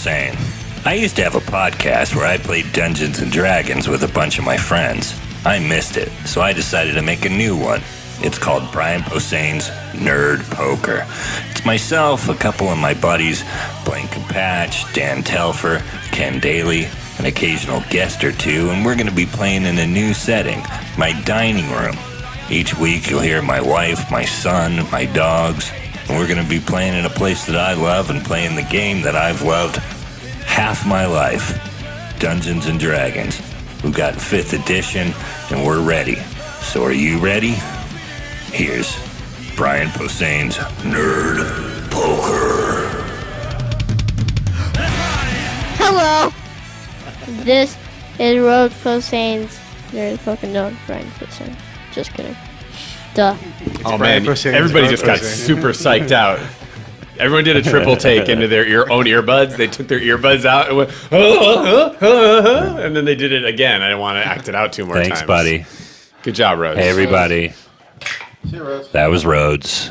Posehn. I used to have a podcast where I played Dungeons and Dragons with a bunch of my friends. I missed it, so I decided to make a new one. It's called Brian Posehn's Nerd Poker. It's myself, a couple of my buddies, Blaine Patch, Dan Telfer, Ken Daly, an occasional guest or two, and we're going to be playing in a new setting, my dining room. Each week you'll hear my wife, my son, my dogs, and we're going to be playing in a place that I love and playing the game that I've loved half my life, Dungeons and Dragons. We've got 5th edition, and we're ready. So are you ready? Here's Brian Posehn's Nerd Poker. Hello! This is Rose Posehn's Nerd Poker. No, Brian Posehn. Just kidding. Duh. Oh man, everybody just got super psyched out. Everyone did a triple take into their own earbuds. They took their earbuds out and went, and then they did it again. I didn't want to act it out two more times. Thanks, buddy. Good job, Rhodes. Hey, everybody. See you, Rose. That was Rhodes.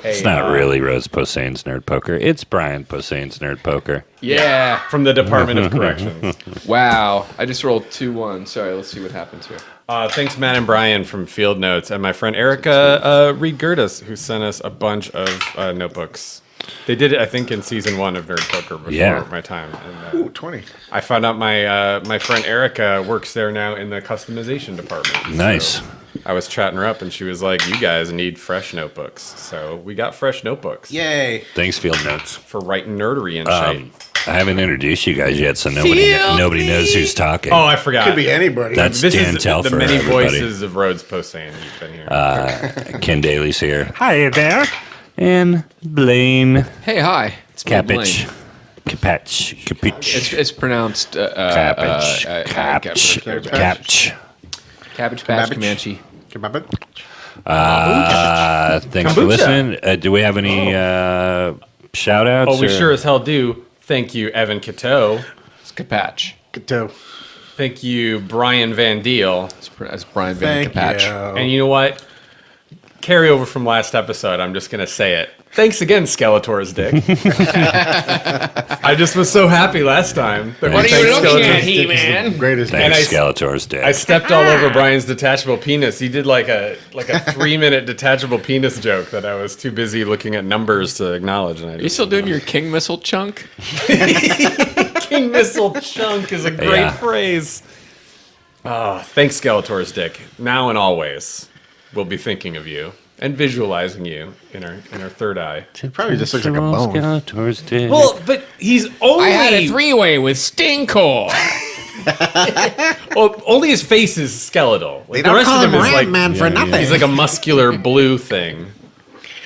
Hey, It's not really Rhodes Posehn's Nerd Poker. It's Brian Posehn's Nerd Poker. Yeah. From the Department of Corrections. Wow. I just rolled 2-1. Sorry, let's see what happens here. Thanks, Matt and Brian from Field Notes, and my friend Erica Reed Gertis, who sent us a bunch of notebooks. They did it, I think, in season 1 of Nerd Poker before my time. And, Ooh, 20. I found out my friend Erica works there now in the customization department. Nice. So I was chatting her up, and she was like, "You guys need fresh notebooks." So we got fresh notebooks. Yay. Thanks, Field Notes. For writing nerdery and shit. I haven't introduced you guys yet, so nobody knows who's talking. Oh, I forgot. Could be anybody. That's This Dan is Telfer, the many everybody. voices of Rhodes Posehn. You've been here. Ken Daly's here. Hi there. And Blaine Hey, hi. It's me, Capich. Blaine. Capich. It's pronounced Capich. Capich. Cabbage Patch Cabbage. Comanche. Thanks for Kombucha. listening. Do we have any shout-outs? Oh, we or- sure as hell do. Thank you, Evan Cateau. It's Capatch. Good toe. Thank you, Brian Van Deel. It's Brian Van Thank Capatch. you. And you know what? Carry over from last episode. I'm just going to say it. Thanks again, Skeletor's dick. I just was so happy last time. What are you Thanks, looking Skeletor's at, dick. Greatest. Greatest. And Thanks, I- Skeletor's dick. I stepped all over Brian's detachable penis. He did like a 3-minute detachable penis joke that I was too busy looking at numbers to acknowledge. And I Are you still doing your King Missile chunk? King Missile chunk is a great Yeah. phrase. Oh, thanks, Skeletor's dick. Now and always, we'll be thinking of you and visualizing you in our third eye. Probably just looks like a bone. Skeletor's dick. Well, but he's only I had a 3-way with Stinkor. well, only his face is skeletal. Like, They don't call him Ram Man for nothing. He's like a muscular blue thing.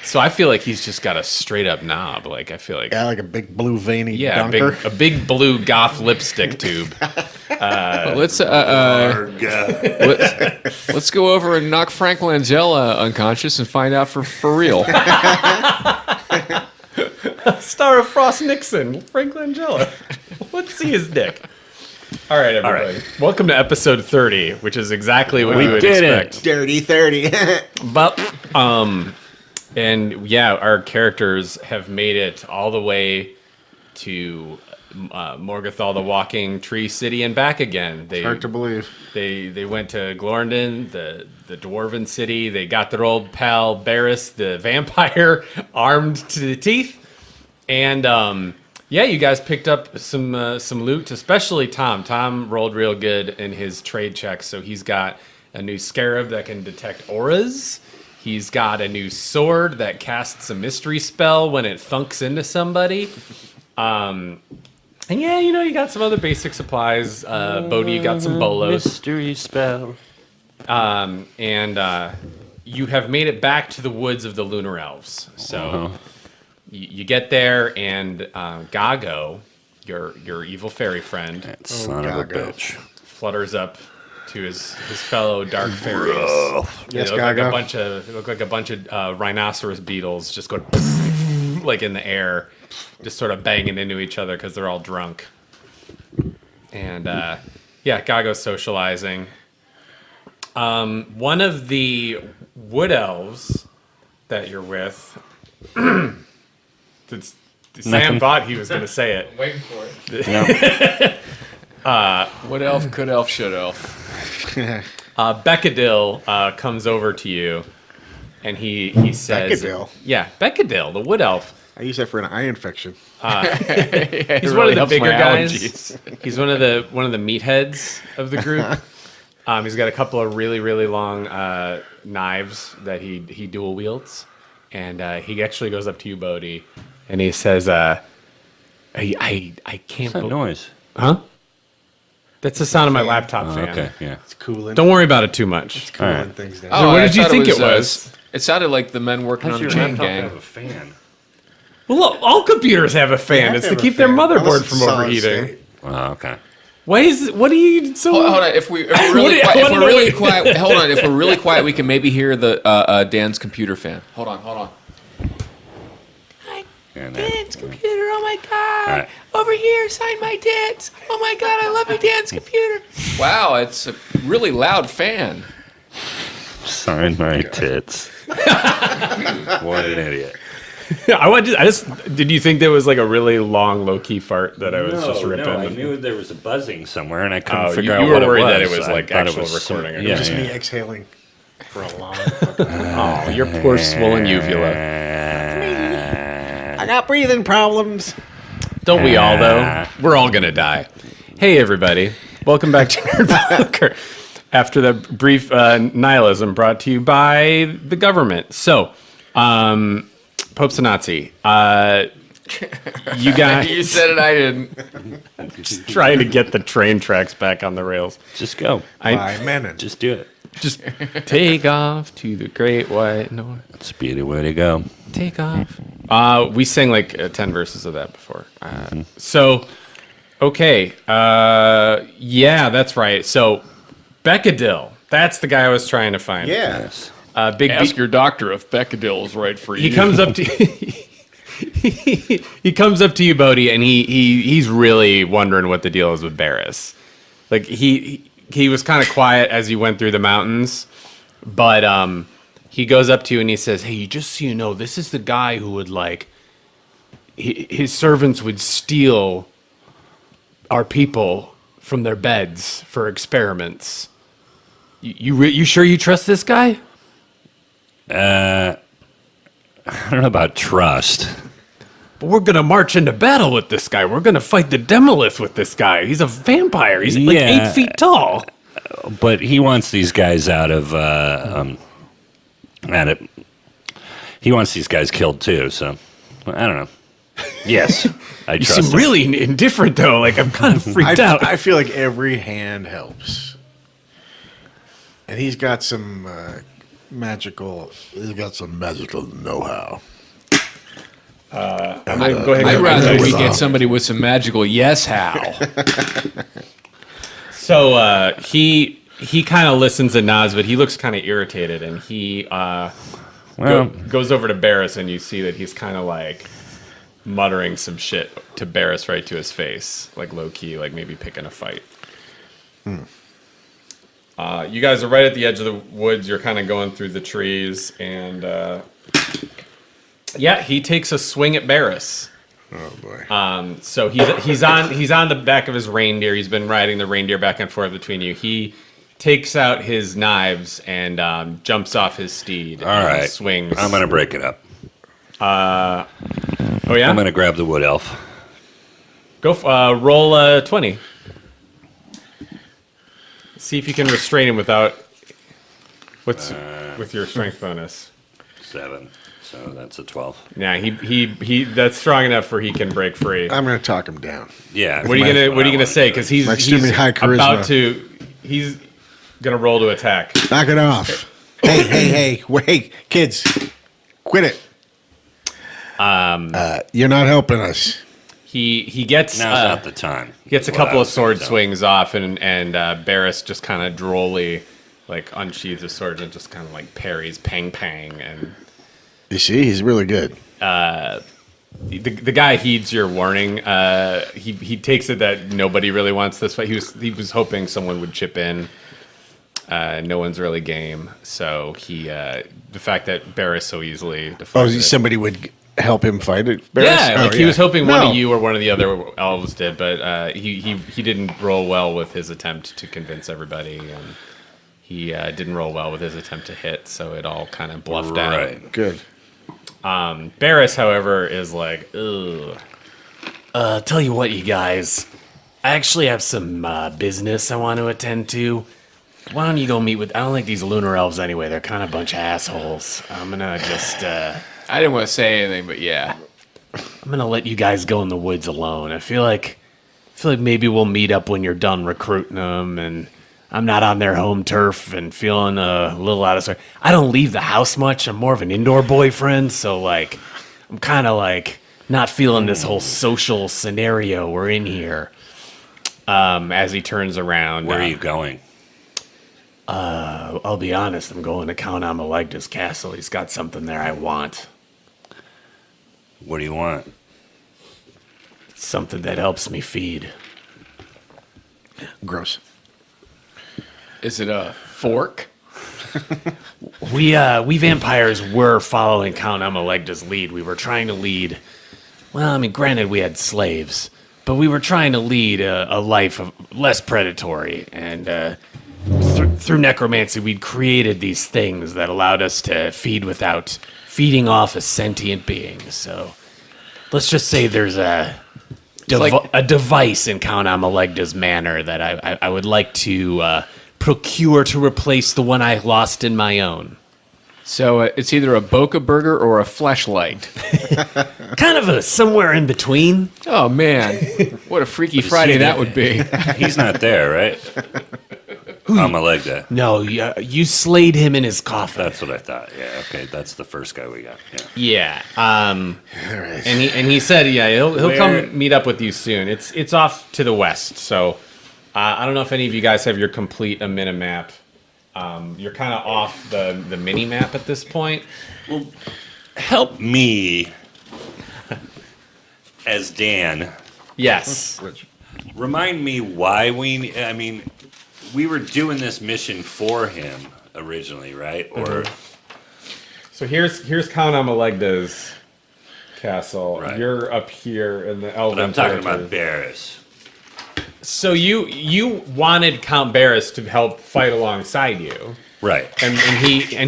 So I feel like he's just got a straight up knob. Like I feel like Yeah, like a big blue veiny yeah, dunker. a big blue goth lipstick tube. Let's go over and knock Frank Langella unconscious and find out for real. Star of Frost Nixon, Frank Langella. Let's see his dick. All right, everybody. Welcome to episode 30, which is exactly what we would did it. expect. Dirty 30. But, and yeah, our characters have made it all the way to Morgothal, the Walking Tree City, and back again. Hard to believe. They went to Glorndon, the Dwarven city. They got their old pal Barris, the vampire, armed to the teeth. And yeah, you guys picked up some loot, especially Tom. Tom rolled real good in his trade checks, so he's got a new scarab that can detect auras. He's got a new sword that casts a mystery spell when it thunks into somebody. And yeah, you got some other basic supplies. Bodhi, you got some bolos. Mystery spell. And you have made it back to the woods of the Lunar Elves. So you get there, and Goggo, your evil fairy friend, That son of a Goggo. bitch. flutters up to his fellow dark fairies. Yes, They look like a Goggo. bunch of rhinoceros beetles just going like in the air, just sort of banging into each other because they're all drunk. And yeah, Goggo's socializing. One of the wood elves that you're with, Sam thought he was going to say it. Waiting for it. No. What elf? Could elf? Should elf? Beckadil comes over to you, and he says, Beckadil? Yeah, Beckadil, the wood elf. I use that for an eye infection. He's one of the bigger guys. He's one of the meatheads of the group. He's got a couple of really, really long knives that he dual wields, and he actually goes up to you, Bodhi, and he says, "I can't." What's that noise? Huh? That's the sound of my laptop fan. Okay, yeah. It's cooling. Don't worry about it too much. It's cooling Alright. things down. So what I did you thought think it was? It sounded like the men working on the chain gang. a fan. Well, look, all computers have a fan. It's to keep their motherboard from overheating. Oh, okay. What are you so? Hold on. If we're really quiet, hold on. If we're really quiet, we can maybe hear the Dan's computer fan. Hold on. And Dan's computer. Oh my God! All right. Over here, sign my dance. Oh my God, I love you, Dan's computer. Wow, it's a really loud fan. Sign my tits. What an idiot. Did you think there was like a really long low key fart that I was just ripping? No, I knew there was a buzzing somewhere, and I couldn't Oh, figure you out were what worried it was. that it was like I thought actual some- recording or Yeah, Just me yeah. exhaling for a long. Oh, your poor swollen uvula. I got breathing problems. Don't we all though? We're all gonna die. Hey everybody, welcome back to Nerd Poker. After the brief nihilism brought to you by the government. So, Pope's a Nazi. You guys You said it, I didn't. trying to get the train tracks back on the rails. Just go. By Menon. Just do it. Just take off to the great white north. Speedy way to go. Take off. We sang like 10 verses of that before. So, okay. Yeah, that's right. So, Beckadil. That's the guy I was trying to find. Yeah. Yes. Big Ask your doctor if Beckadil is right for you. He comes up to he comes up to you, Bodhi, and he's really wondering what the deal is with Barris. Like he was kind of quiet as you went through the mountains, but he goes up to you and he says, "Hey, just so you know, this is the guy who would his servants would steal our people from their beds for experiments. You sure you trust this guy?" I don't know about trust. But we're gonna march into battle with this guy. We're gonna fight the Demelith with this guy. He's a vampire. He's like Yeah. 8 feet tall. But he wants these guys out of he wants these guys killed too, so I don't know. Yes, I You trust seem him. really indifferent though. Like I'm kind of freaked out. I feel like every hand helps. And he's got some magical know-how. Go ahead. I'd rather we Wow. get somebody with some magical yes how. So he kind of listens and nods, but he looks kind of irritated, and he goes over to Barris, and you see that he's kind of like muttering some shit to Barris right to his face, like low key, like maybe picking a fight. You guys are right at the edge of the woods. You're kind of going through the trees, and yeah, he takes a swing at Barris. Oh boy. So he's on the back of his reindeer. He's been riding the reindeer back and forth between you. He takes out his knives and jumps off his steed. All and right, swings. I'm gonna break it up. Oh yeah. I'm gonna grab the wood elf. Go roll 20. See if you can restrain him without with your strength bonus. 7. So that's a 12. Yeah, he that's strong enough for he can break free. I'm going to talk him down. Yeah. What are you gonna say? Because he's My extremely high charisma. about to he's gonna roll to attack. Knock it off. Hey, wait, kids. Quit it. You're not helping us. He gets Now's not the time. gets a Is what couple I of was sword saying. swings off, and Barris just kind of drolly like unsheathes his sword and just kind of like parries, pang, and You see, he's really good. the guy heeds your warning. He takes it that nobody really wants this fight. He was hoping someone would chip in. No one's really game, so the fact that Barris so easily Oh, defends it. somebody would help him fight it? Yeah, he was hoping one No. of you or one of the other elves did, but he didn't roll well with his attempt to convince everybody, and he didn't roll well with his attempt to hit, so it all kind of bluffed out. Right. Good. Barris, however, is like, ugh. Tell you what, you guys, I actually have some business I want to attend to. Why don't you go meet with... I don't like these lunar elves anyway. They're kind of a bunch of assholes. I'm gonna just... I didn't want to say anything, but yeah. I'm gonna let you guys go in the woods alone. I feel like maybe we'll meet up when you're done recruiting them, and I'm not on their home turf and feeling a little out of sorts. I don't leave the house much. I'm more of an indoor boyfriend, so like I'm kind of like not feeling this whole social scenario we're in here. As he turns around, Where are you going? I'll be honest. I'm going to Count Amalagda's castle. He's got something there I want. What do you want? Something that helps me feed. Gross. Is it a fork? We vampires were following Count Amalagda's lead. We were trying to lead. Well, I mean, granted, we had slaves, but we were trying to lead a life of less predatory. And through necromancy, we'd created these things that allowed us to feed without feeding off a sentient being. So let's just say there's a device in Count Amalagda's manor that I would like to procure to replace the one I lost in my own. So it's either a Boca Burger or a fleshlight. Kind of a somewhere in between. Oh, man. What a Freaky Friday that would be. He's not there, right? Amalagda. No, you slayed him in his coffin. That's what I thought. Yeah, okay, that's the first guy we got. Yeah. Yeah. Right. And he said, yeah, he'll come meet up with you soon. It's off to the west. So I don't know if any of you guys have your complete Amynna map. You're kind of off the mini map at this point. Well, help me as Dan. Yes. Remind me why we were doing this mission for him originally, right? Or So here's Count Amalagda's castle. Right. You're up here in the Elven but I'm talking territory. about Barris. So you wanted Count Barris to help fight alongside you, Right. and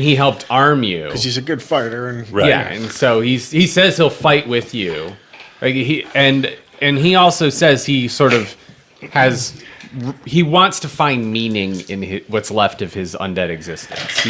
he helped arm you. Because he's a good fighter. And Right. Yeah, and so he says he'll fight with you. Like he also says he sort of he wants to find meaning in what's left of his undead existence.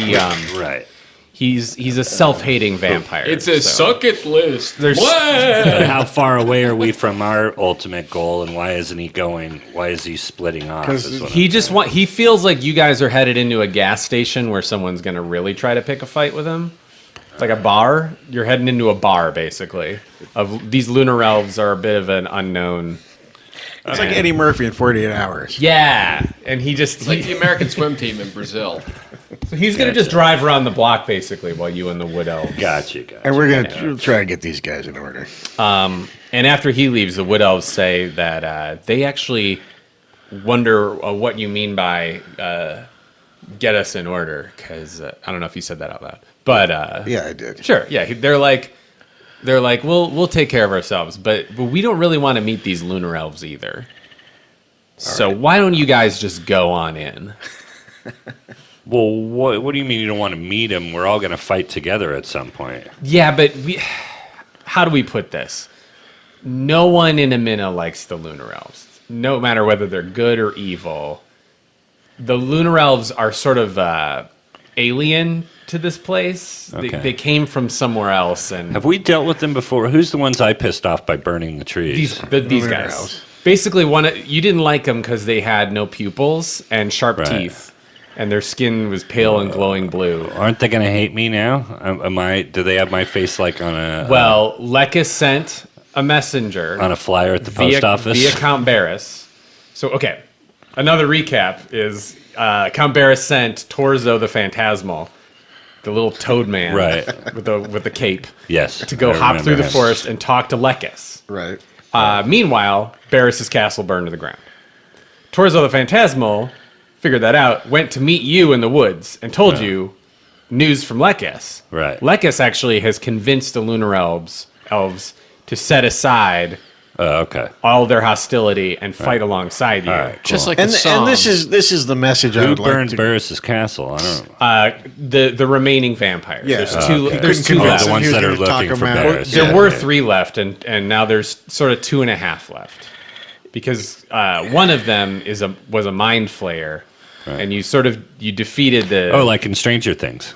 Right. He's a self-hating vampire. It's a so. suck it list. There's- But how far away are we from our ultimate goal, and why isn't he going? Why is he splitting off? 'Cause is what He I'm just saying. he feels like you guys are headed into a gas station where someone's gonna really try to pick a fight with him. It's like a bar. You're heading into a bar, basically. These lunar elves are a bit of an unknown. it's like Eddie Murphy in 48 Hours. Yeah, and he just It's like the American swim team in Brazil. so he's gonna just drive around the block basically while you and the wood elves. Gotcha. And we're going to try to get these guys in order. And after he leaves, the wood elves say that they actually wonder what you mean by get us in order, because I don't know if you said that out loud, but Yeah, I did. sure, yeah, they're like we'll take care of ourselves, but we don't really want to meet these lunar elves either. So why don't you guys just go on in? Well, what do you mean you don't want to meet him? We're all going to fight together at some point. Yeah, but how do we put this? No one in Amynna likes the Lunar Elves, no matter whether they're good or evil. The Lunar Elves are sort of alien to this place. Okay. They came from somewhere else, and Have we dealt with them before? Who's the ones I pissed off by burning the trees? these Lunar guys. Elves. Basically, you didn't like them because they had no pupils and sharp Right. teeth, and their skin was pale and glowing blue. Aren't they going to hate me now? Do they have my face like on a Well, Lekis sent a messenger on a flyer at the post office? via Count Barris. So, okay, another recap is Count Barris sent Torzo the Phantasmal, the little toad man, Right. with the cape, Yes. to go I hop through the remember him. forest and talk to Lekis. Right. Meanwhile, Barris's castle burned to the ground. Torzo the Phantasmal figured that out, went to meet you in the woods, and told you news from Lekis. Right. Lekis actually has convinced the Lunar Elves Elves to set aside Okay. all their hostility and fight alongside you. All right. Cool. Just like the song. And this is the message I Who would like burned to. Barris's castle? I don't know. The remaining vampires. Yeah. There's two. Okay. There's Couldn't two convince left. The ones He was that are gonna talk looking for him out. Barris. There yeah. were 3 left, and now there's sort of 2.5 left, because one of them was a mind flayer, and you defeated the. Oh, like in Stranger Things.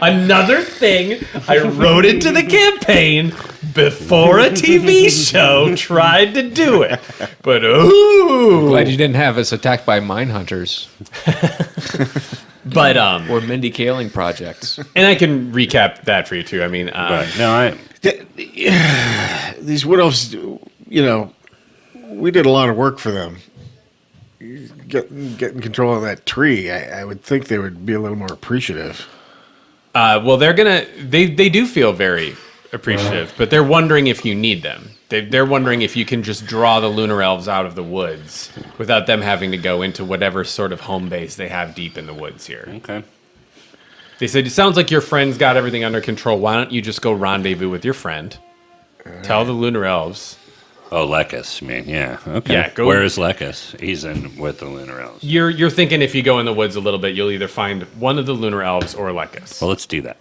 Another thing I wrote into the campaign before a TV show tried to do it, but Glad you didn't have us attacked by mine hunters but or Mindy Kaling projects. and I can recap that for you too. I mean, Right. No, These wood elves, we did a lot of work for them. Getting control of that tree, I would think they would be a little more appreciative. well, they do feel very appreciative, but they're wondering if you need them. They're wondering if you can just draw the Lunar Elves out of the woods without them having to go into whatever sort of home base they have deep in the woods here. okay. They said, it sounds like your friend's got everything under control. Why don't you just go rendezvous with your friend? Tell the Lunar Elves. Oh, Lekis, you mean? Yeah. Okay. Yeah, go- Where is Lekis? He's in with the Lunar Elves. You're thinking if you go in the woods a little bit, you'll either find one of the Lunar Elves or Lekis. Well, let's do that.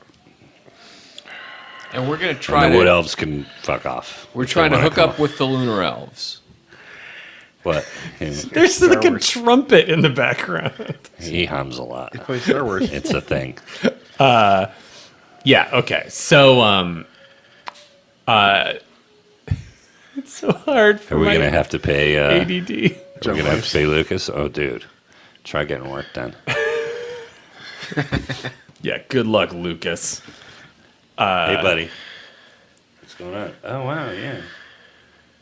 And we're going to try And the Wood to... Elves can fuck off. We're if they trying to wanna hook come up with the Lunar Elves. What? There's like a trumpet in the background. He hums a lot. Play Star Wars. It's a thing. Yeah, okay. So, it's so hard for Are we my going to have to pay... ADD. Are we going to have to pay Lucas? Oh, dude. Try getting work done. Yeah, good luck, Lucas. Hey, buddy. What's going on? Oh, wow, yeah.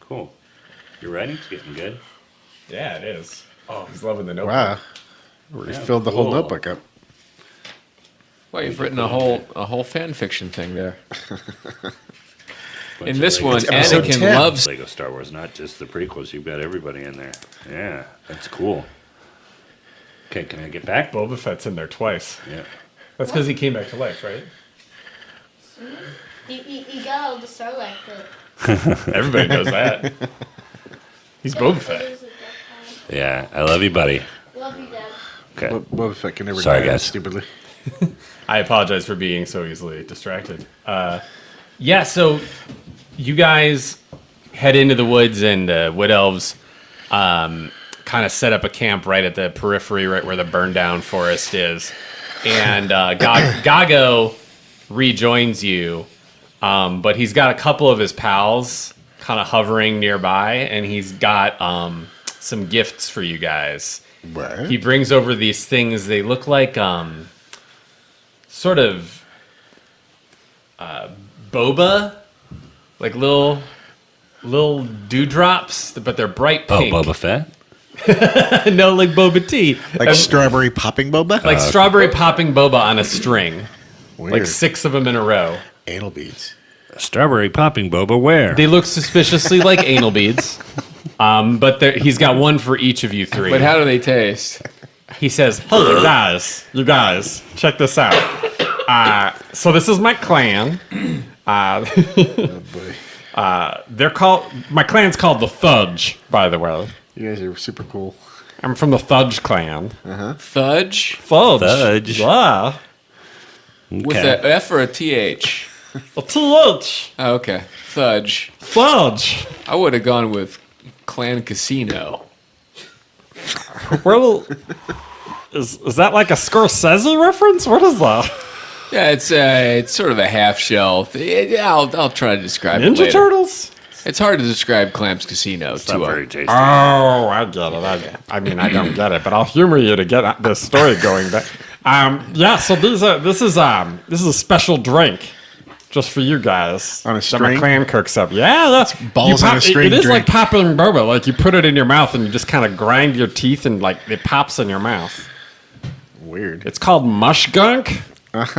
Cool. Your writing's getting good. Yeah, it is. Oh, he's loving the notebook. Wow. We filled the whole cool. notebook up. Well, you've written a whole fan fiction thing there. Bunch In of this Lego one, Star Wars. Anakin 10. loves... Lego Star Wars, not just the prequels. You've got everybody in there. Yeah, that's cool. Okay, can I get back? Boba Fett's in there twice. Yeah. That's because he came back to life, right? You got all the Starlight clip. Everybody knows that. He's Boba Fett. Yeah, I love you, buddy. Love you, Dad. Okay. Boba Fett can never Sorry, die guys. stupidly. I apologize for being so easily distracted. Yeah, so you guys head into the woods, and Wood Elves kind of set up a camp right at the periphery, right where the burned down forest is. And Goggo rejoins you, but he's got a couple of his pals kind of hovering nearby, and he's got some gifts for you guys. What? He brings over these things. They look like sort of boba, like little dewdrops, but they're bright Oh, pink. Boba Fett? No, like boba tea. Like strawberry popping boba? Like strawberry popping boba on a string. Weird. Like 6 of them in a row. Anal beads. Strawberry popping boba where? They look suspiciously like anal beads. But he's got one for each of you 3. But how do they taste? He says, "Hey, you guys, check this out. So this is my clan. Oh boy. My clan's called the Fudge, by the way. You guys are super cool. I'm from the Fudge clan. Fudge? Fudge. Fudge. Yeah. With a F or a TH? A TH. Oh, okay. Fudge. Fudge. I would have gone with Clan Casino. Well, is that like a Scorsese reference? What is that? Yeah, it's sort of a half shell. I'll try to describe it Ninja later. Turtles? It's hard to describe Clams Casino It's not to very a... tasty. Oh, I get it. I mean, I don't get it, but I'll humor you to get this story going. But, yeah, so this is a special drink just for you guys. On a That my string? clan cooks up. Yeah, that's balls on a string It is drink. like popping boba. Like you put it in your mouth and you just kind of grind your teeth and like it pops in your mouth. Weird. It's called mush gunk, But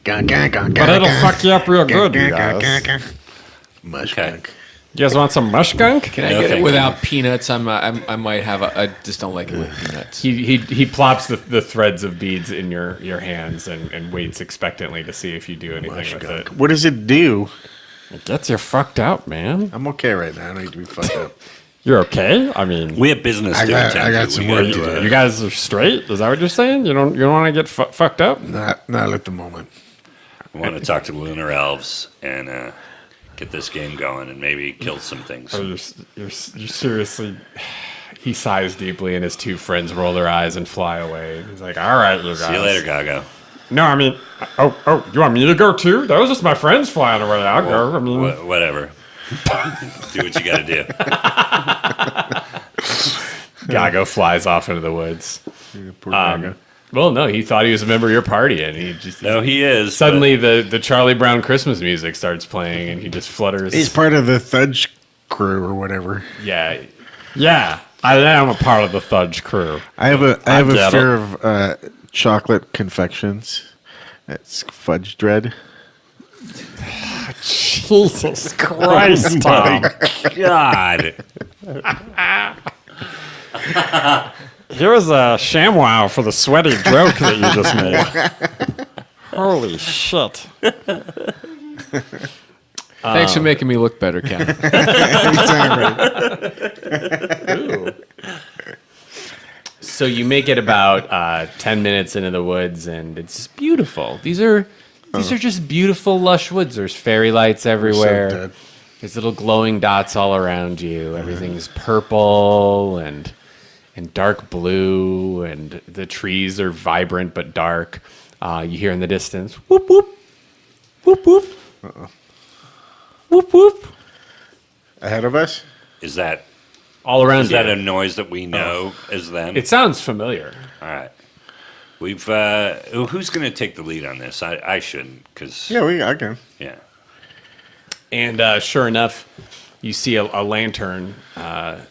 but it'll fuck you up real good, you guys. Mush Okay. gunk. You guys want some mush gunk? Can I get it without peanuts? I might have I just don't like it with peanuts. He plops the threads of beads in your hands and waits expectantly to see if you do anything with it. What does it do? It gets you fucked up, man. I'm okay right now. I don't need to be fucked up. You're okay? I mean, We have business to attend to. I got some work to do. you guys are straight? Is that what you're saying? You don't want to get fucked up? Not at the moment. I want to talk to Lunar Elves and get this game going and maybe kill some things. Oh, you're seriously... He sighs deeply and his two friends roll their eyes and fly away. He's like, all right, you guys. See you later, Goggo. No, I mean... Oh, you want me to go too? That was just my friends flying away. I'll go. I mean... Whatever. Do what you got to do. Goggo flies off into the woods. Poor Goggo. Well, no, he thought he was a member of your party, and he just... No, he is. Suddenly, the Charlie Brown Christmas music starts playing, and he just flutters. He's part of the Thudge crew or whatever. Yeah, I am a part of the Thudge crew. I have a get fear of chocolate confections. It's fudge dread. Jesus Christ, Tom. God. Here's a ShamWow for the sweaty joke that you just made. Holy shit. Thanks for making me look better, Ken. So you make it about 10 minutes into the woods, and it's beautiful. These are just beautiful, lush woods. There's fairy lights everywhere. dead. There's little glowing dots all around you. Everything's purple and dark blue, and the trees are vibrant but dark. You hear in the distance, whoop, whoop, whoop, whoop, whoop, whoop. Ahead of us? Is that All around is you. that a noise that we know as them? It sounds familiar. All right. We've who's going to take the lead on this? I shouldn't, because Yeah, I can. yeah. And sure enough, you see a lantern a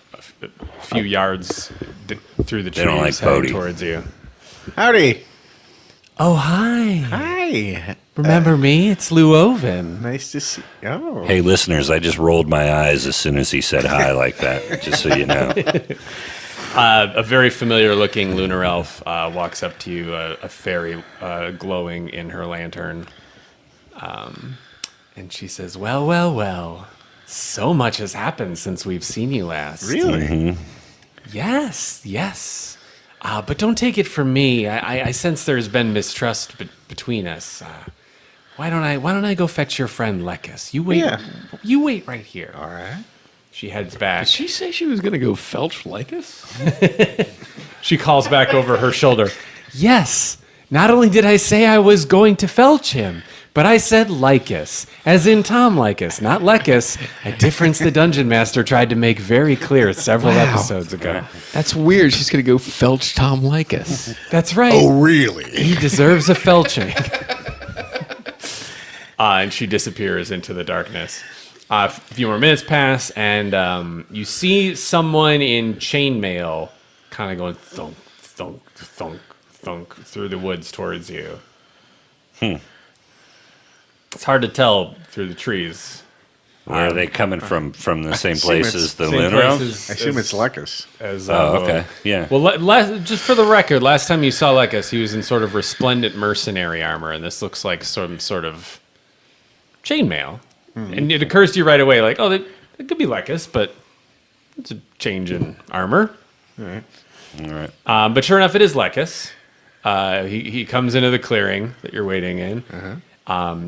few yards through the trees don't like heading Bodhi. towards you. Howdy. Oh, hi. Hi. Remember me? It's Lou Oven. Nice to see. Oh. Hey, listeners, I just rolled my eyes as soon as he said hi like that, just so you know. A very familiar-looking lunar elf walks up to you, a fairy glowing in her lantern. And she says, well, so much has happened since we've seen you last. Really? Yes. But don't take it from me. I sense there's been mistrust between us. Why don't I go fetch your friend Lekis? You wait. Yeah. You wait right here. All right. She heads back. Did she say she was going to go felch like us? She calls back over her shoulder. Yes. Not only did I say I was going to felch him, but I said Lycus, as in Tom Lycus, not Lekis, a difference the Dungeon Master tried to make very clear several episodes ago. That's weird. She's going to go felch Tom like us. That's right. Oh, really? He deserves a felching. And she disappears into the darkness. A few more minutes pass, and you see someone in chainmail kind of going thunk, thunk, thunk, thunk through the woods towards you. It's hard to tell through the trees. Where are they coming from the same assume place it's as the Same Lunar place Elves? I assume it's Lekis. Oh, okay. Yeah. Well, just for the record, last time you saw Lekis, he was in sort of resplendent mercenary armor, and this looks like some sort of chainmail. And it occurs to you right away, like, oh, it could be Lekis, but it's a change in armor. All right. But sure enough, it is Lekis. He comes into the clearing that you're waiting in.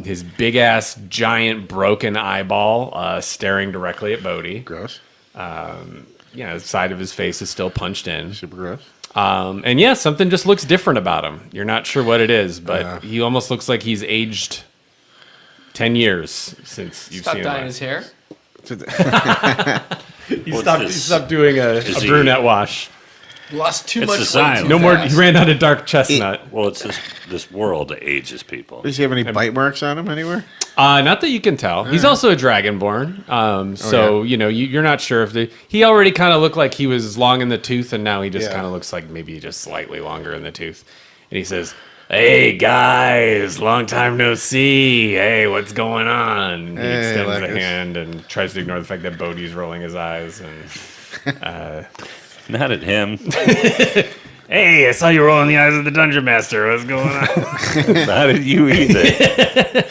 His big-ass, giant, broken eyeball staring directly at Bodhi. Gross. The side of his face is still punched in. Super gross. And yeah, something just looks different about him. You're not sure what it is, but he almost looks like he's aged 10 years since you've Stop seen dyeing him. his hair. He stopped doing a he- brunette wash. Lost too It's much the weight sign. too No more. fast. He ran out of dark chestnut. Well, it's this world that ages people. Does he have any bite marks on him anywhere? Not that you can tell. He's also a dragonborn. So you're not sure if he already kind of looked like he was long in the tooth, and now he just Yeah. kind of looks like maybe just slightly longer in the tooth. And he says, Hey guys, long time no see. Hey, what's going on? He Hey, extends like a this. hand and tries to ignore the fact that Bodhi's rolling his eyes. And Not at him. hey, I saw you rolling the eyes of the dungeon master. What's going on? Not at you either.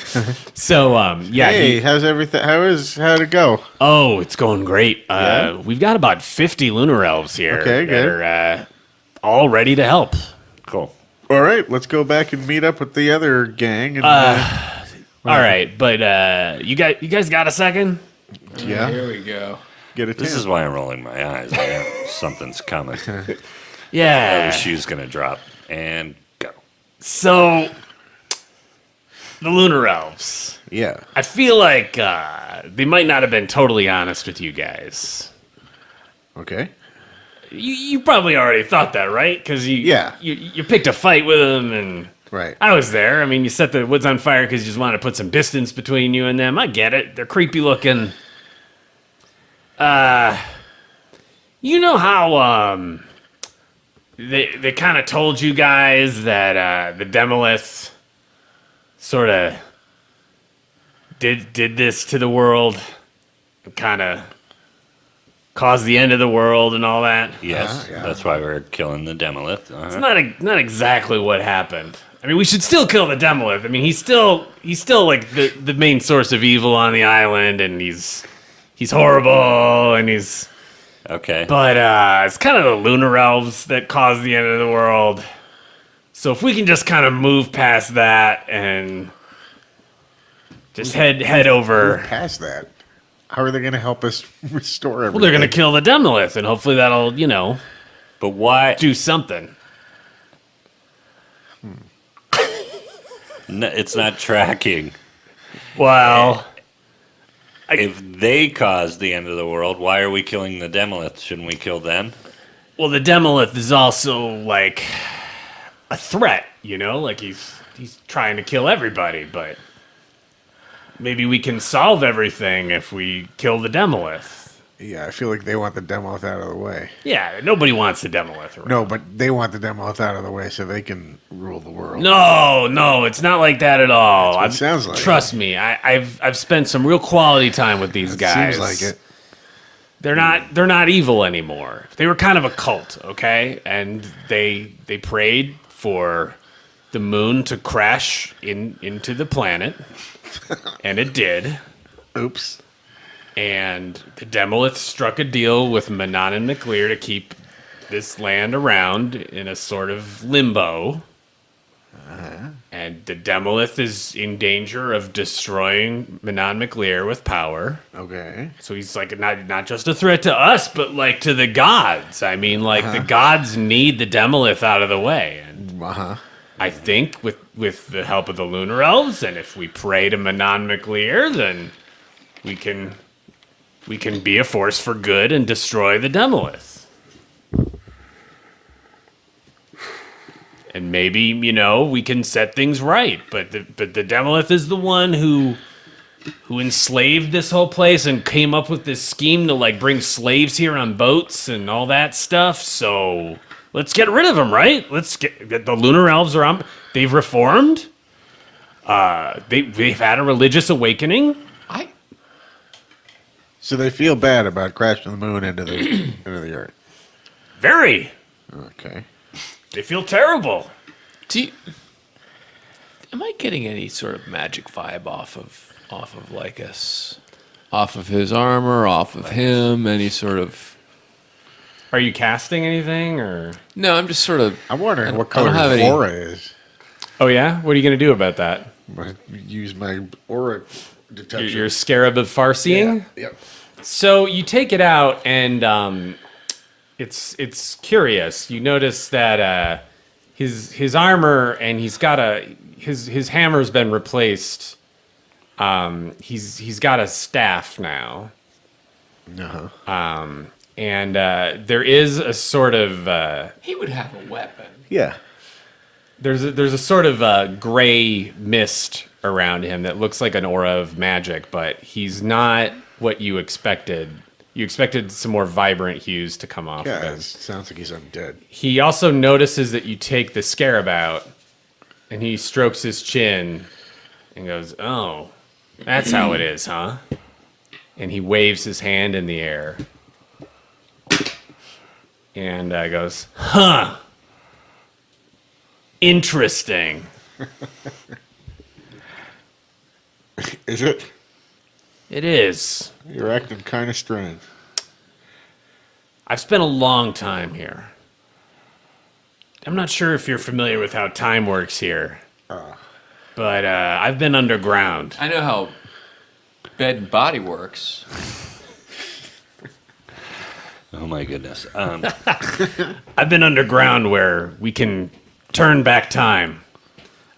So, yeah. Hey, how's everything? How'd it go? Oh, it's going great. Yeah? We've got about 50 Lunar Elves here Okay, that good. are all ready to help. Cool. All right, let's go back and meet up with the other gang. And, All right, but you guys got a second? yeah, Here we go. get a This tan. is why I'm rolling my eyes. I know something's coming. Yeah. The shoe's gonna drop and go. So, the Lunar Elves. Yeah. I feel like they might not have been totally honest with you guys. Okay. You probably already thought that, right? Because Yeah. you picked a fight with them, and Right. I was there. I mean, you set the woods on fire because you just wanted to put some distance between you and them. I get it. They're creepy looking. You know how they kind of told you guys that the Demelith sort of did this to the world, kind of caused the end of the world and all that. Yes, yeah. that's why we're killing the Demelith. It's not exactly what happened. I mean, we should still kill the Demelith. I mean, he's still like the main source of evil on the island, and he's horrible, and he's. Okay. But it's kind of the Lunar Elves that caused the end of the world. So if we can just kind of move past that and just head over. Past that, how are they going to help us restore everything? Well, they're gonna kill the Demelith, and hopefully that'll But why? do something. No, it's not tracking. Well. If they caused the end of the world, why are we killing the Demelith? Shouldn't we kill them? Well, the Demelith is also like a threat, like he's trying to kill everybody, but maybe we can solve everything if we kill the Demelith. Yeah, I feel like they want the Demelith out of the way. Yeah, nobody wants the Demelith around. No, but they want the Demelith out of the way so they can rule the world. No, it's not like that at all. That's what it sounds like. Trust me, I've spent some real quality time with these guys. Seems like it. They're not evil anymore. They were kind of a cult, okay? And they prayed for the moon to crash into the planet, and it did. Oops. And the Demelith struck a deal with Manon and McLear to keep this land around in a sort of limbo. And the Demelith is in danger of destroying Manon McLear with power. Okay. So he's like not just a threat to us, but like to the gods. I mean, like the gods need the Demelith out of the way. And I think with the help of the Lunar Elves, and if we pray to Manon McLear, then we can be a force for good and destroy the Demelith. And maybe, we can set things right. But the Demelith is the one who enslaved this whole place and came up with this scheme to like bring slaves here on boats and all that stuff. So let's get rid of him, right? The Lunar Elves are on. They've reformed. They've had a religious awakening. So they feel bad about crashing the moon into the earth. Very. Okay. They feel terrible. Am I getting any sort of magic vibe off of Lycus? Off of his armor, off of him, any sort of... Are you casting anything, or? No, I'm just sort of... I'm wondering what I don't color have his any- aura is. Oh yeah, what are you gonna do about that? I use my aura detection. Your scarab of farseeing. Yep. So you take it out, and it's curious. You notice that his armor, and he's got his hammer's been replaced. He's got a staff now, and there is a sort of He would have a weapon. Yeah. there's a sort of gray mist around him that looks like an aura of magic, but he's not what you expected. You expected some more vibrant hues to come off of Yeah, him. it sounds like he's undead. He also notices that you take the scarab out, And he strokes his chin and goes, "Oh, that's how it is, huh?" And he waves his hand in the air. And goes, "Huh. Interesting." Is it? It is. You're acting kind of strange. I've spent a long time here. I'm not sure if you're familiar with how time works here. But I've been underground. I know how bed and body works. Oh my goodness. I've been underground where we can turn back time.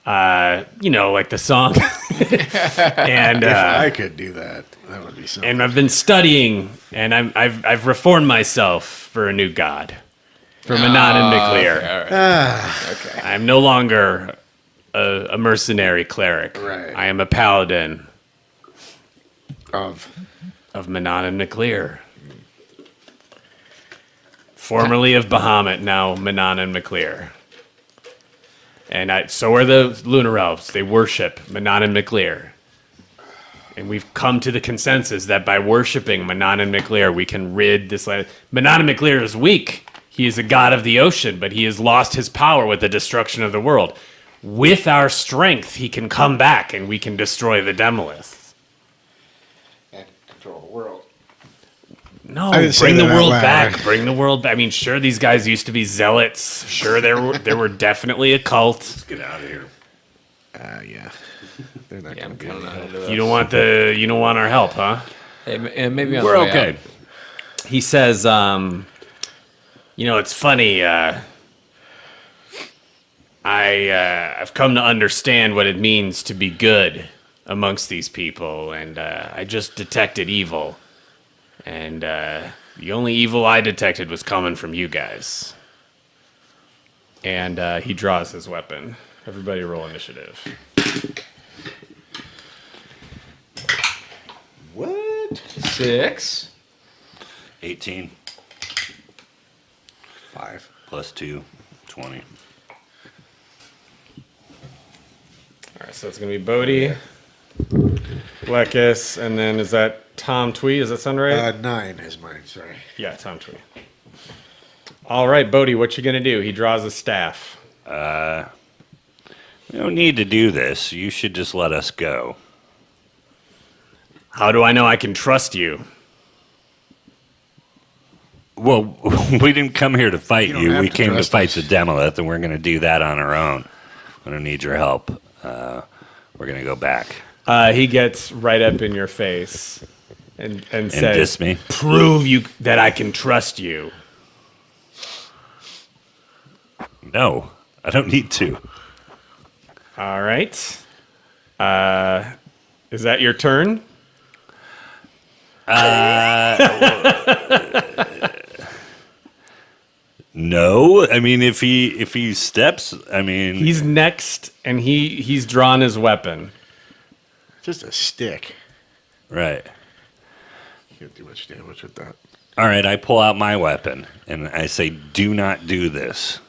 Like the song. And If I could do that, that would be something. and I've been studying, and I've reformed myself for a new god, for Manon and McLear. Okay, all right. Okay. I'm no longer a mercenary cleric. Right. I am a paladin Of of Manon and McLear. Formerly of Bahamut, now Manon and McLear. And so are the Lunar Elves. They worship Manon and McLear. And we've come to the consensus that by worshiping Manon and McLear, we can rid this land. Manon and McLear is weak. He is a god of the ocean, but he has lost his power with the destruction of the world. With our strength, he can come back and we can destroy the Demelith. and control the world. No, I didn't say bring the that out world loud. back. Bring the world back. I mean, sure, these guys used to be zealots. Sure, there were definitely a cult. Let's get out of here. Yeah. They're not Yeah, going I'm to be kind of not into this. You don't want our help, huh? Hey, and maybe on We're the way okay. out. He says, it's funny. I've come to understand what it means to be good amongst these people, and I just detected evil. And the only evil I detected was coming from you guys. And he draws his weapon. Everybody roll initiative. What? 6. 18 5. plus 2, 20. All right, so it's going to be Bodhi, Lekis, and then is that Tom Twee? Does that sound right? 9 is mine, sorry. Yeah, Tom Twee. All right, Bodhi, what you going to do? He draws a staff. We don't need to do this. You should just let us go. How do I know I can trust you? Well, we didn't come here to fight You don't you. have We to came to trust fight us. the Demelith, and we're going to do that on our own. We don't need your help. We're going to go back. He gets right up in your face and And says, diss me. "Prove you that I can trust you." No, I don't need to. All right. Is that your turn? No, I mean if he steps, I mean He's next, and he's drawn his weapon. Just a stick. right. You can't do much damage with that. All right, I pull out my weapon and I say, "Do not do this."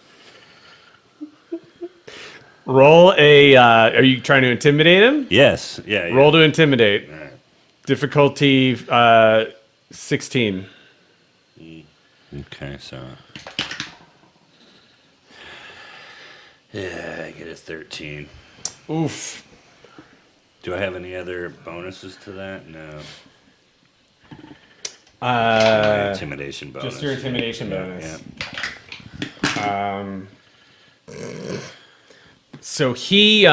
Roll a. Are you trying to intimidate him? Yes, yeah. Roll to intimidate. Difficulty 16. Okay, so yeah, I get a 13. Oof. Do I have any other bonuses to that? No. Intimidation bonus. Just your intimidation bonus. Yeah. So he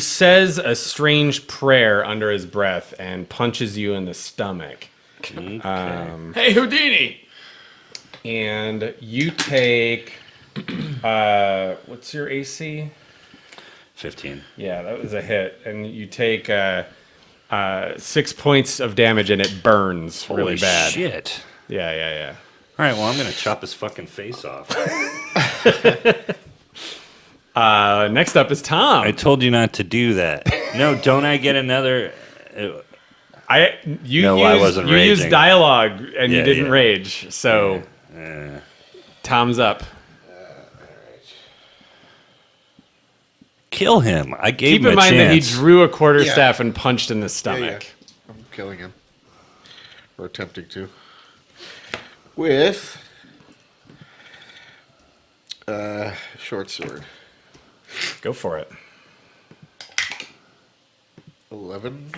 says a strange prayer under his breath and punches you in the stomach. Hey, Houdini! And you take what's your AC? 15. Yeah, that was a hit. And you take 6 points of damage, and it burns really Holy bad. shit. Yeah. All right, well, I'm going to chop his fucking face off. Next up is Tom. I told you not to do that. No, don't I get another? You No, I wasn't you used raging. dialogue and you Yeah, didn't yeah. rage. So Tom's up. kill him. I gave Keep him in a mind that he chance. drew a quarterstaff and punched in the stomach. Yeah. I'm killing him. Or attempting to. With short sword. Go for it. 11.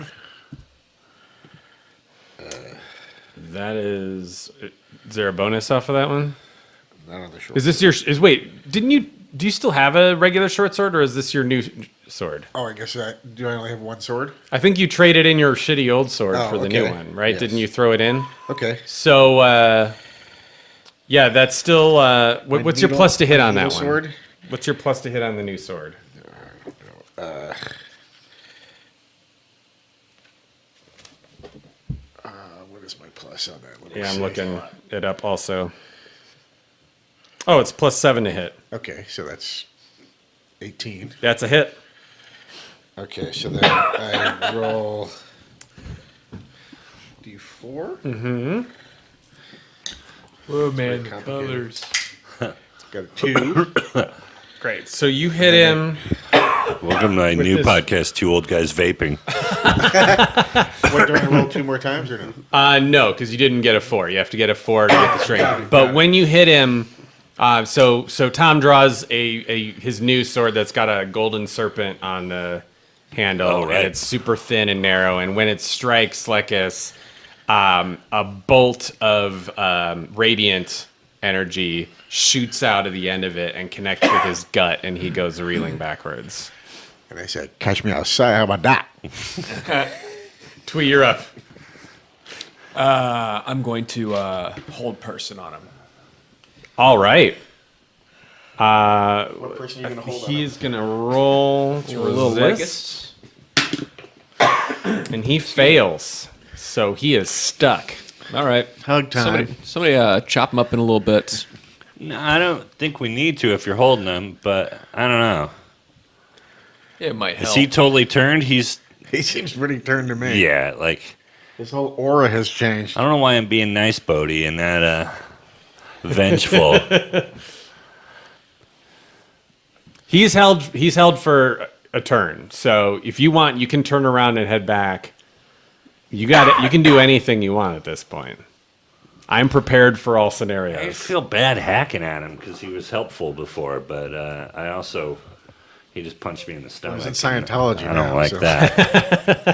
That is there a bonus off of that one? Not on the short Is this your? Didn't you? Do you still have a regular short sword, or is this your new sword? Oh, I guess do I only have one sword? I think you traded in your shitty old sword Oh, for the new okay. one, right? Yes. Didn't you throw it in? Okay. So, yeah, that's still. What's your plus to hit on that one? Sword? What's your plus to hit on the new sword? What is my plus on that? Let me Yeah, I'm see. looking it up also. Oh, it's +7 to hit. Okay, so that's 18. That's a hit. Okay, so then I roll D4. Mm-hmm. Whoa, man, complicated. colors. Got a 2. Great. So you hit him. Welcome to my new this- podcast, Two Old Guys Vaping. What, do I roll 2 more times or no? No, because you didn't get a 4. You have to get a 4 to get the strength. But when you hit him, so Tom draws his new sword that's got a golden serpent on the handle, Oh, right. and it's super thin and narrow. And when it strikes, like a bolt of radiant energy shoots out of the end of it and connects with his gut, and he goes reeling backwards. And I said, catch me outside. How about that? Twee, you're up. I'm going to hold person on him. All right. What person are you going to hold He's gonna roll to resist, and he fails, so he is stuck. All right. Hug time. Somebody chop him up in a little bit. No, I don't think we need to if you're holding him, but I don't know. It might help. Is he totally turned? He seems pretty turned to me. Yeah, like, His whole aura has changed. I don't know why I'm being nice, Bodhi, and that vengeful. He's held for a turn. So if you want, you can turn around and head back. You got it. You can do anything you want at this point. I'm prepared for all I scenarios. feel bad hacking at him because he was helpful before, but he just punched me in the stomach. in Scientology I don't now, like so. that.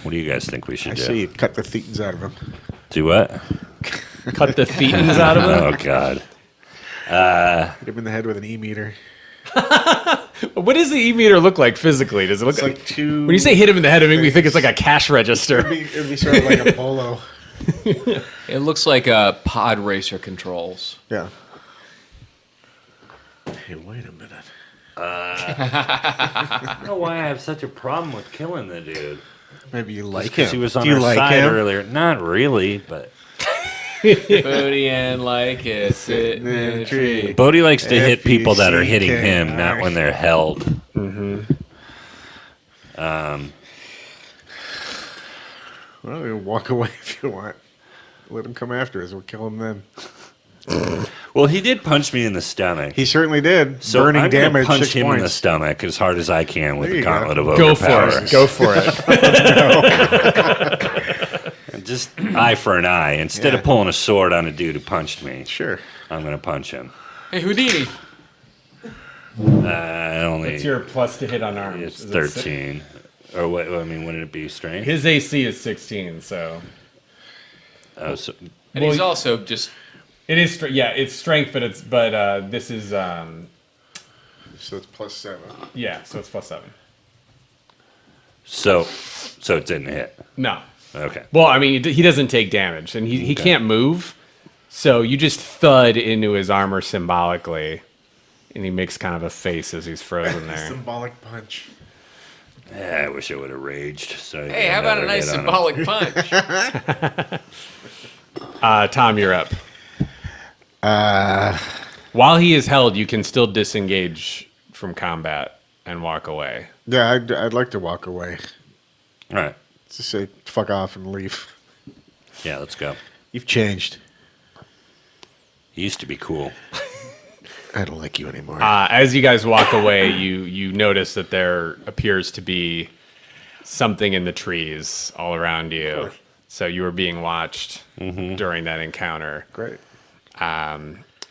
What do you guys think we should I do? see you cut the thetans out of him. Do what? Cut the thetans out of him. Oh, God. Hit him in the head with an E-meter. What does the e-meter look like physically? Does it look It's like two... When you say hit him in the head, it makes me think it's like a cash register. It'd be sort of like a polo. It looks like pod racer controls. Yeah. Hey, wait a minute. I don't know why I have such a problem with killing the dude. Maybe you like him. Because he was on Do you our like side him? earlier. Not really, but Bodhi and like it sitting in a tree. Bodhi likes to hit people that are hitting F-E-C-K-I. him, not when they're held. Well, you walk away if you want. Let him come after us. We'll kill him then. Well, he did punch me in the stomach. He certainly did. So Burning I'm gonna damage, punch 6 him in the points. stomach as hard as I can with There a you gauntlet of Go for overpower. it. Go for it. And just eye for an eye. Instead of Yeah. pulling a sword on a dude who punched me, Sure. I'm going to punch him. Hey, Houdini. Only What's your plus to hit on arms? it's Is it 13. Or what? I mean, wouldn't it be strength? His AC is 16, so Oh, so, And he's also just it is. Yeah, it's strength, but this is So it's +7. yeah. So it's +7. so it didn't hit. No. Okay. Well, I mean, he doesn't take damage, and he can't move. So you just thud into his armor symbolically, and he makes kind of a face as he's frozen there. Symbolic punch. I wish I would have raged. So I hey, could how about a another nice hit on him. symbolic punch? Tom, you're up. While he is held, you can still disengage from combat and walk away. Yeah, I'd like to walk away. All right. Just say fuck off and leave. Yeah, let's go. You've changed. He used to be cool. I don't like you anymore. As you guys walk away, you notice that there appears to be something in the trees all around you. So you were being watched during that encounter. Great.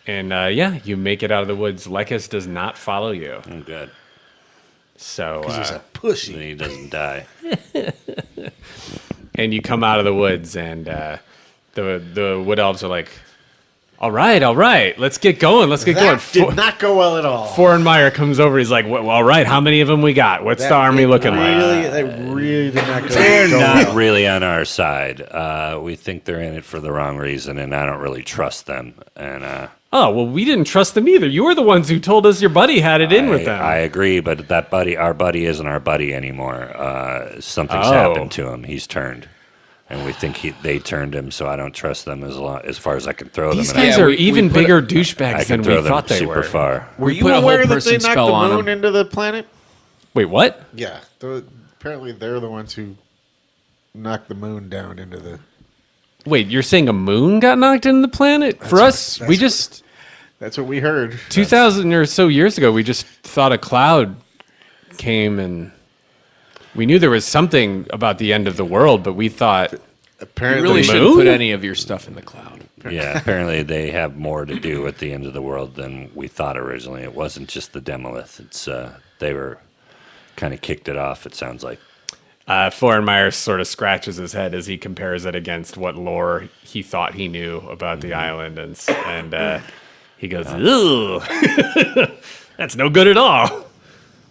You make it out of the woods. Lekis does not follow you. I'm good. So He's a pussy. Then he doesn't die. and you come out of the woods, and the wood elves are like, all right, let's get going. Let's get going. Did not go well at all. Forenmeyer comes over. He's like, well, all right, how many of them we got? What's the army looking like? They really did not go They're well. not really on our side. We think they're in it for the wrong reason, and I don't really trust them. And Oh, well, we didn't trust them either. You were the ones who told us your buddy had it in with them. I agree, but our buddy isn't our buddy anymore. Something's happened to him. He's turned. And we think they turned him, so I don't trust them as far as I can throw These them. guys Yeah, are we even put bigger I douchebags can than throw we them thought they super were. far. Were you put a whole aware that person they knocked spell the on moon him. into the planet? Wait, what? Yeah. Apparently they're the ones who knocked the moon down into the... Wait, you're saying a moon got knocked into the planet? For us, we just... That's what we heard. 2,000 or so years ago, we just thought a cloud came and... We knew there was something about the end of the world, but we thought... You Apparently, really moon? shouldn't put any of your stuff in the cloud. Yeah, apparently they have more to do at the end of the world than we thought originally. It wasn't just the Demelith. It's they were kind of kicked it off, it sounds like. Forenmeyer sort of scratches his head as he compares it against what lore he thought he knew about the island, and he goes, "Ugh, that's no good at all."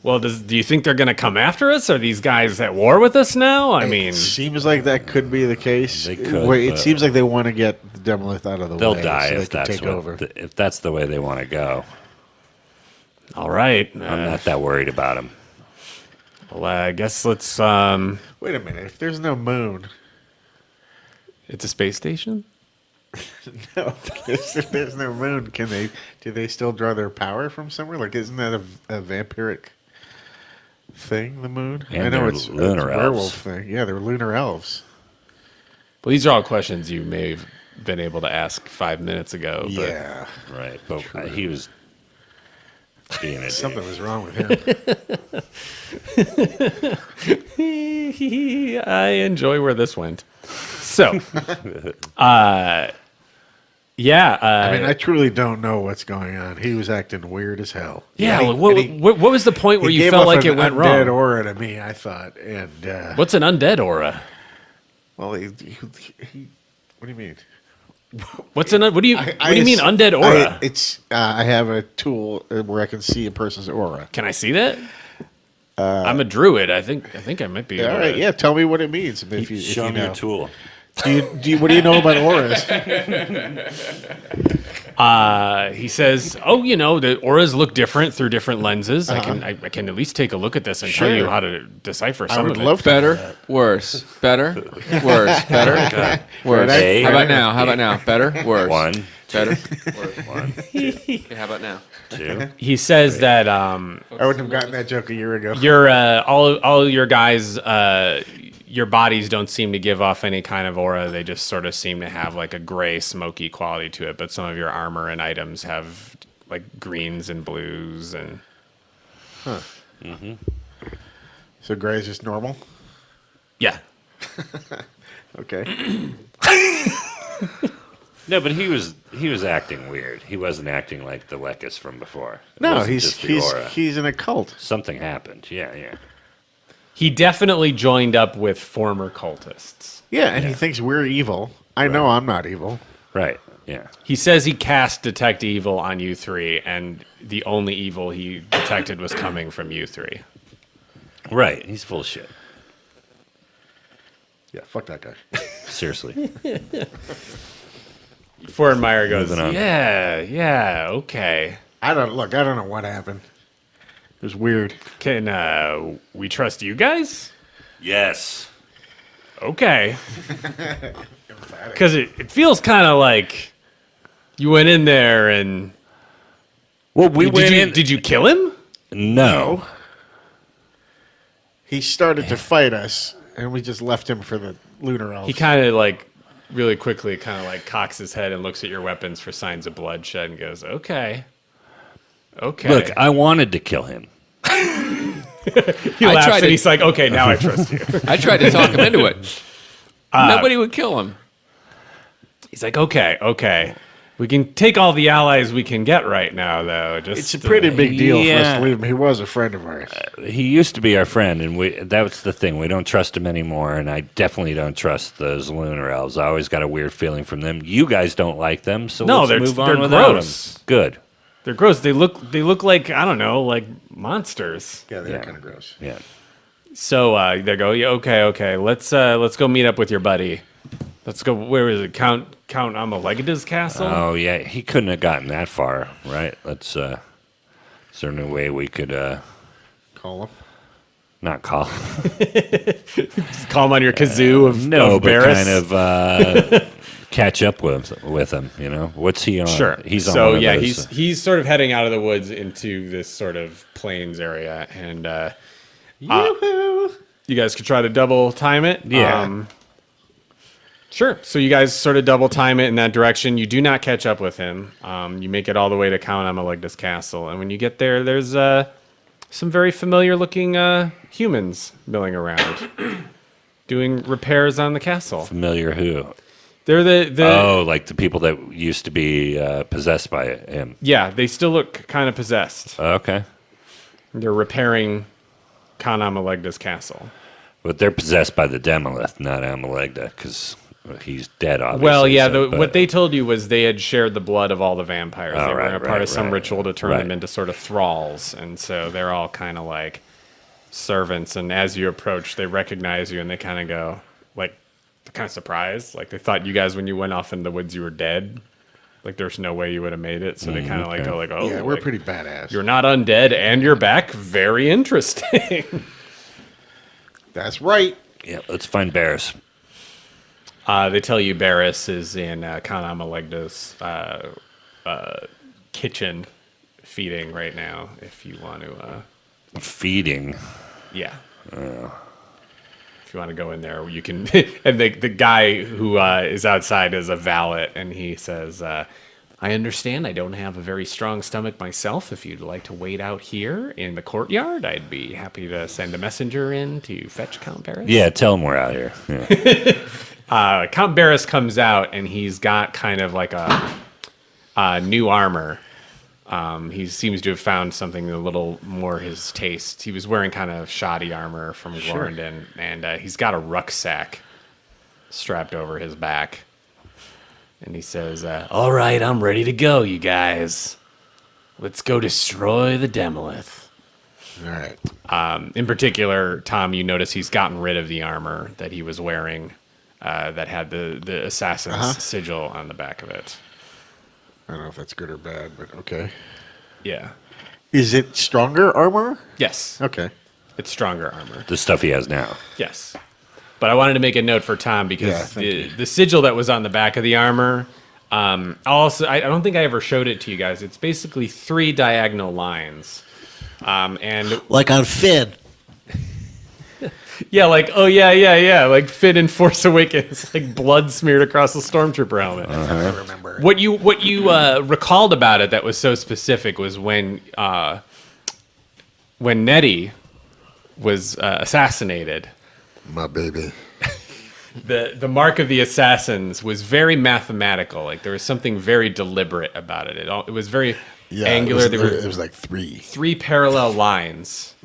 Well, do you think they're going to come after us? Are these guys at war with us now? I mean, it seems like that could be the case. They could, It but- seems like they want to get the Demelith out of the They'll way. die so if they can that's take over. if that's the way they want to go. all right. I'm not that worried about them. Well, I guess let's. Wait a minute. If there's no moon, It's a space station. no. If there's no moon, do they still draw their power from somewhere? Like, isn't that a vampiric thing? The moon. And I know they're it's a lunar werewolf elves. thing. Yeah, they're lunar elves. Well, these are all questions you may have been able to ask 5 minutes ago. But Yeah, Right, but he was being a dick. something was wrong with him. I enjoy where this went. So, yeah. I mean, I truly don't know what's going on. He was acting weird as hell. yeah. And What was the point where he you gave felt off like an it went undead wrong? aura to me, I thought. And What's an undead aura? well, he what do you mean? What do you mean I- undead aura? I have a tool where I can see a person's aura. Can I see that? I'm a druid. I think I might be. All able right, to- yeah. Tell me what it means. If you Show if you me know. your tool. What do you know about auras? He says, "Oh, the auras look different through different lenses. I can at least take a look at this and tell you Sure. how to decipher I some would of love it." to. Better, worse, better, worse, better, worse. Hey. How about now? How about now? Better, worse, One, better, worse. one, Okay, how about now? two. He says that I wouldn't have gotten that joke a year ago. your all your guys, your bodies don't seem to give off any kind of aura. They just sort of seem to have like a gray, smoky quality to it. But some of your armor and items have like greens and blues and. So gray is just normal. Yeah. Okay. No, but he was acting weird. He wasn't acting like the Lekis from before. It No, wasn't just the aura. he's in a cult. Something happened. Yeah. He definitely joined up with former cultists. Yeah, and he thinks we're evil. I know I'm not evil. Right. Yeah. He says he cast Detect Evil on you three, and the only evil he detected was coming from you three. Right. He's full of shit. Yeah, fuck that guy. Seriously. Forenmeyer goes, Moving on. yeah, okay. I don't know what happened. It was weird. Can we trust you guys? Yes. Okay. Because it feels kind of like you went in there and... Well, we went in. Did you kill him? No. He started to fight us, and we just left him for the lunar elves. He kind of like, really quickly kind of like cocks his head and looks at your weapons for signs of bloodshed and goes, okay. Okay. Look, I wanted to kill him. He laughs tried and to- he's like, okay, now I trust you. I tried to talk him into it. Nobody would kill him. He's like, okay. We can take all the allies we can get right now, though. Just It's a pretty big deal for us yeah. to leave him. He was a friend of ours. He used to be our friend, and that was the thing. We don't trust him anymore, and I definitely don't trust those Lunar Elves. I always got a weird feeling from them. You guys don't like them, so No, let's they're- move on they're without gross. them. Good. They're gross. They look like, I don't know, like monsters. Yeah, they're Yeah. kind of gross. Yeah. So they go, yeah, okay. Let's go meet up with your buddy. Let's go. Where is it? Count Amalega's castle. Oh, yeah. He couldn't have gotten that far, right? Let's. Is there no way we could Call him. not call? Call him on your kazoo of No, of but Barris. kind of catch up with him. You know, what's he on? Sure. He's on. So one of yeah, those, he's sort of heading out of the woods into this sort of plains area, and you guys could try to double time it. Yeah. Sure. So you guys sort of double time it in that direction. You do not catch up with him. You make it all the way to Count Amalega's castle, and when you get there, there's some very familiar-looking humans milling around, doing repairs on the castle. familiar who? They're the Oh, like the people that used to be possessed by him. yeah. They still look kind of possessed. Okay. They're repairing Count Amalega's castle. But they're possessed by the Demelith, not Amalegda, because he's dead, obviously. Well, yeah, so- what they told you was they had shared the blood of all the vampires. Oh, They were right, a part right, of some right. ritual to turn Right. them into sort of thralls, and so they're all kind of like servants. And as you approach, they recognize you, and they kind of go, like, they're kind of surprised. Like, they thought you guys, when you went off in the woods, you were dead. Like, there's no way you would have made it. So they kind of like okay. go like, oh, Yeah, we're like, pretty badass. You're not undead, and you're back. Very interesting. That's right. Yeah, let's find Barris. They tell you Barris is in Count Amalegda's kitchen feeding right now. If you want to, Feeding. yeah. If you want to go in there, you can. And the guy who is outside is a valet, and he says, "I understand. I don't have a very strong stomach myself. If you'd like to wait out here in the courtyard, I'd be happy to send a messenger in to fetch Count Barris." Yeah, tell him we're out here. Yeah. Count Barris comes out, and he's got kind of like a new armor. He seems to have found something a little more his taste. He was wearing kind of shoddy armor from Glorndon, and he's got a rucksack strapped over his back. And he says, all right, I'm ready to go, you guys. Let's go destroy the Demelith. All right. In particular, Tom, you notice he's gotten rid of the armor that he was wearing that had the assassin's sigil on the back of it. I don't know if that's good or bad, but okay. Yeah. Is it stronger armor? Yes. Okay. It's stronger armor. The stuff he has now. Yes. But I wanted to make a note for Tom Yeah, because thank you. the sigil that was on the back of the armor, I don't think I ever showed it to you guys. It's basically 3 diagonal lines. And Like on Finn. yeah, like, oh yeah, like Finn in Force Awakens, like blood smeared across the Stormtrooper helmet. I remember. What you recalled about it that was so specific was when Nettie was assassinated. My baby. The mark of the assassins was very mathematical. Like there was something very deliberate about it. It was very angular. There were It was like 3. 3 parallel lines.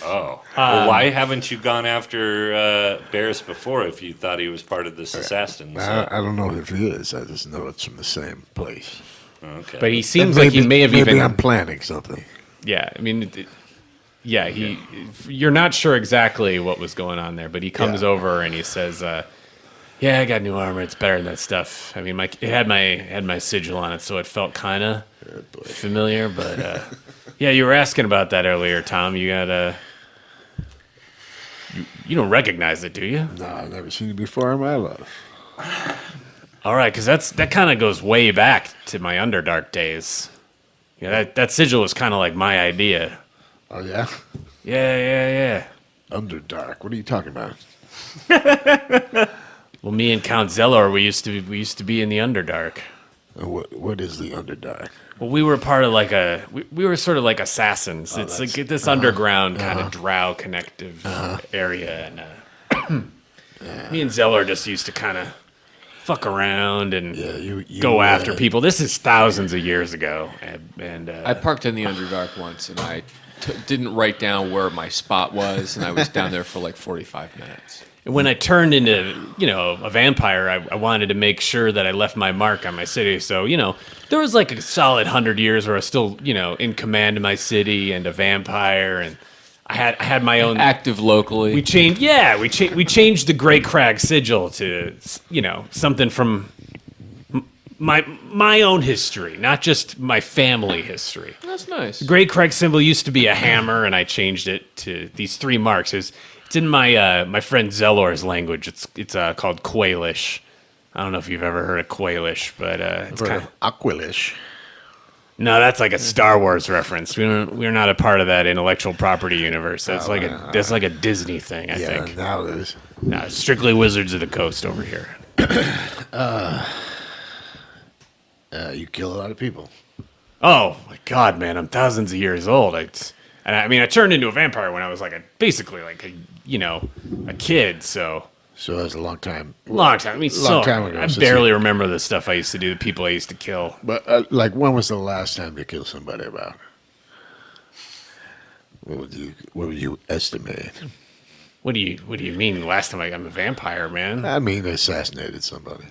Oh. Well, why haven't you gone after Barris before if you thought he was part of this assassin? I don't know if he is. I just know it's from the same place. Okay. But he seems And like he may have maybe even. I'm planning something. Yeah, I mean, you're not sure exactly what was going on there, but he comes Yeah. over and he says, "Yeah, I got new armor. It's better than that stuff. I mean, it had my sigil on it, so it felt kind of familiar. But yeah, you were asking about that earlier, Tom. You got you don't recognize it, do you? No, I've never seen it before in my life. All right, because that kind of goes way back to my Underdark days. Yeah, that sigil was kind of like my idea. Oh, yeah? Yeah. Underdark. What are you talking about? Well, me and Count Zelor, we used to be in the Underdark. What is the Underdark? Well, we were part of like we were sort of like assassins. It's like this underground kind of drow connective area, and me and Zeller just used to kind of fuck around and you go after people. This is thousands of years ago, and I parked in the Underdark once, and I didn't write down where my spot was, and I was down there for like 45 minutes. when I turned into, a vampire, I wanted to make sure that I left my mark on my city. So, there was like a solid 100 years where I was still, in command of my city and a vampire, and I had my own active locally. We changed the Great Crag sigil to, something from my own history, not just my family history. That's nice. The Great Crag symbol used to be a hammer, and I changed it to these 3 marks. It's in my friend Zellor's language. It's called Quailish. I don't know if you've ever heard of Quailish, but it's kind of Aquilish. No, that's like a Star Wars reference. We're not a part of that intellectual property universe. That's like a Disney thing, I think. Now it is. No, it's strictly Wizards of the Coast over here. You kill a lot of people. Oh my God, man! I'm thousands of years old. I turned into a vampire when I was basically a kid. So that's a long time. long time. Long time ago. I barely remember the stuff I used to do, the people I used to kill. But when was the last time you killed somebody? About? What would you estimate? What do you mean? Last time I'm a vampire, man? I mean, assassinated somebody.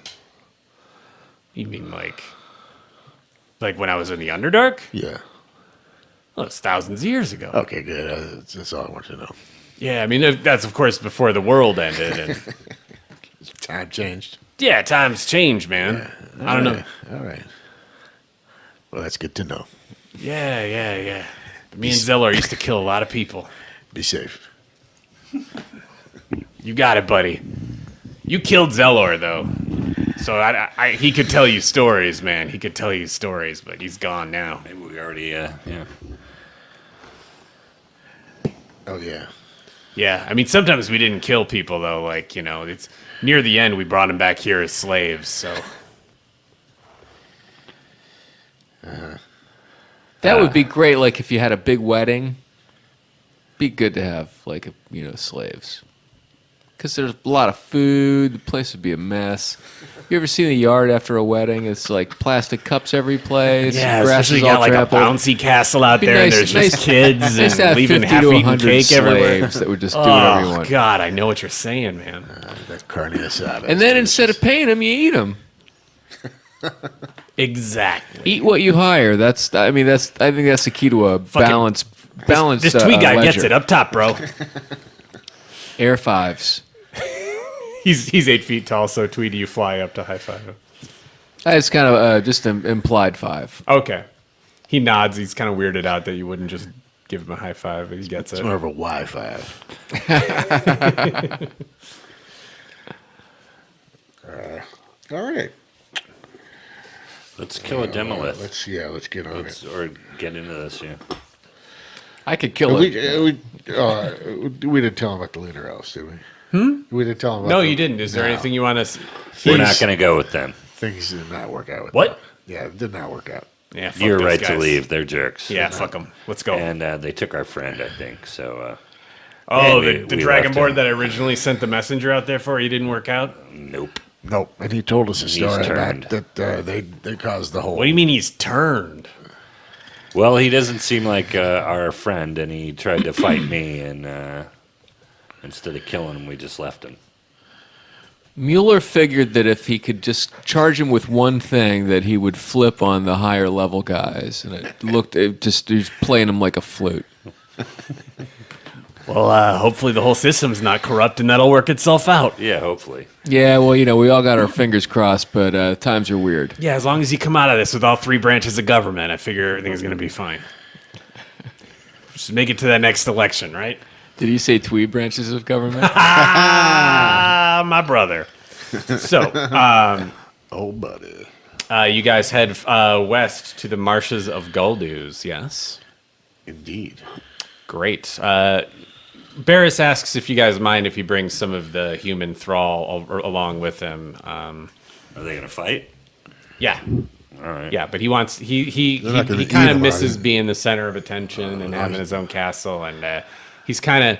You mean like when I was in the Underdark? Yeah. Well, it's thousands of years ago. Okay, good. That's all I want to know. Yeah, that's of course before the world ended. And Time changed. yeah, times change, man. Yeah. I don't know. All right. Well, that's good to know. Yeah. Me and Zeller used to kill a lot of people. Be safe. You got it, buddy. You killed Zellor, though. So he could tell you stories, man. He could tell you stories, but he's gone now. Maybe we already, yeah. Oh, yeah. Yeah, sometimes we didn't kill people, though. It's near the end, we brought them back here as slaves, so. That would be great, if you had a big wedding. Be good to have, slaves. Because there's a lot of food. The place would be a mess. You ever seen the yard after a wedding? It's plastic cups every place. Yeah, grass especially is you got all trampled. a bouncy castle out there, and there's just kids Nice to have and leaving 50 to half-eaten 100 cake everywhere. slaves that would just do whatever you Oh, want. God, I know what you're saying, man. That carne asada. And then instead of paying them, you eat them. Exactly. Eat what you hire. I think that's the key to a balanced. This Twee guy gets ledger. it up top, bro. Air fives. He's 8 feet tall, so Twee, do you fly up to high five him? It's kind of just an implied 5. Okay. He nods. He's kind of weirded out that you wouldn't just give him a high five, but he gets It's it. more of a Wi-Fi. All right. Let's kill a Demelith. Let's get on it. Or get into this, yeah. I could kill We it. didn't tell him about the Lunar Elves, did we? We didn't tell him about No, the- you didn't. Is there No. anything you want to... We're not going to go with them. Things did not work out with What? them. Yeah, it did not work out. Yeah, fuck You're those right guys. to leave. They're jerks. Yeah, fuck them. Let's go. And they took our friend, I think. So, oh, and the we Dragon left Board him. that I originally sent the messenger out there for, he didn't work out? Nope. Nope. And he told us a story turned. about that they caused the whole. What do you mean he's turned? Well, he doesn't seem like our friend, and he tried to fight me, and instead of killing him, we just left him. Mueller figured that if he could just charge him with one thing, that he would flip on the higher level guys, and he was playing him like a flute. Well, hopefully the whole system's not corrupt, and that'll work itself out. Yeah, hopefully. Yeah, well, we all got our fingers crossed, but times are weird. Yeah, as long as you come out of this with all 3 branches of government, I figure everything's going to be fine. Just make it to that next election, right? Did he say Twee branches of government? Ah, my brother. So, Oh, buddy. you guys head west to the marshes of Gulduz, yes? Indeed. Great. Barris asks if you guys mind if he brings some of the human thrall along with him. Are they going to fight? Yeah. All right. Yeah, but he wants he not gonna eat kind of him, misses are they? being the center of attention and having his own castle, and he's kind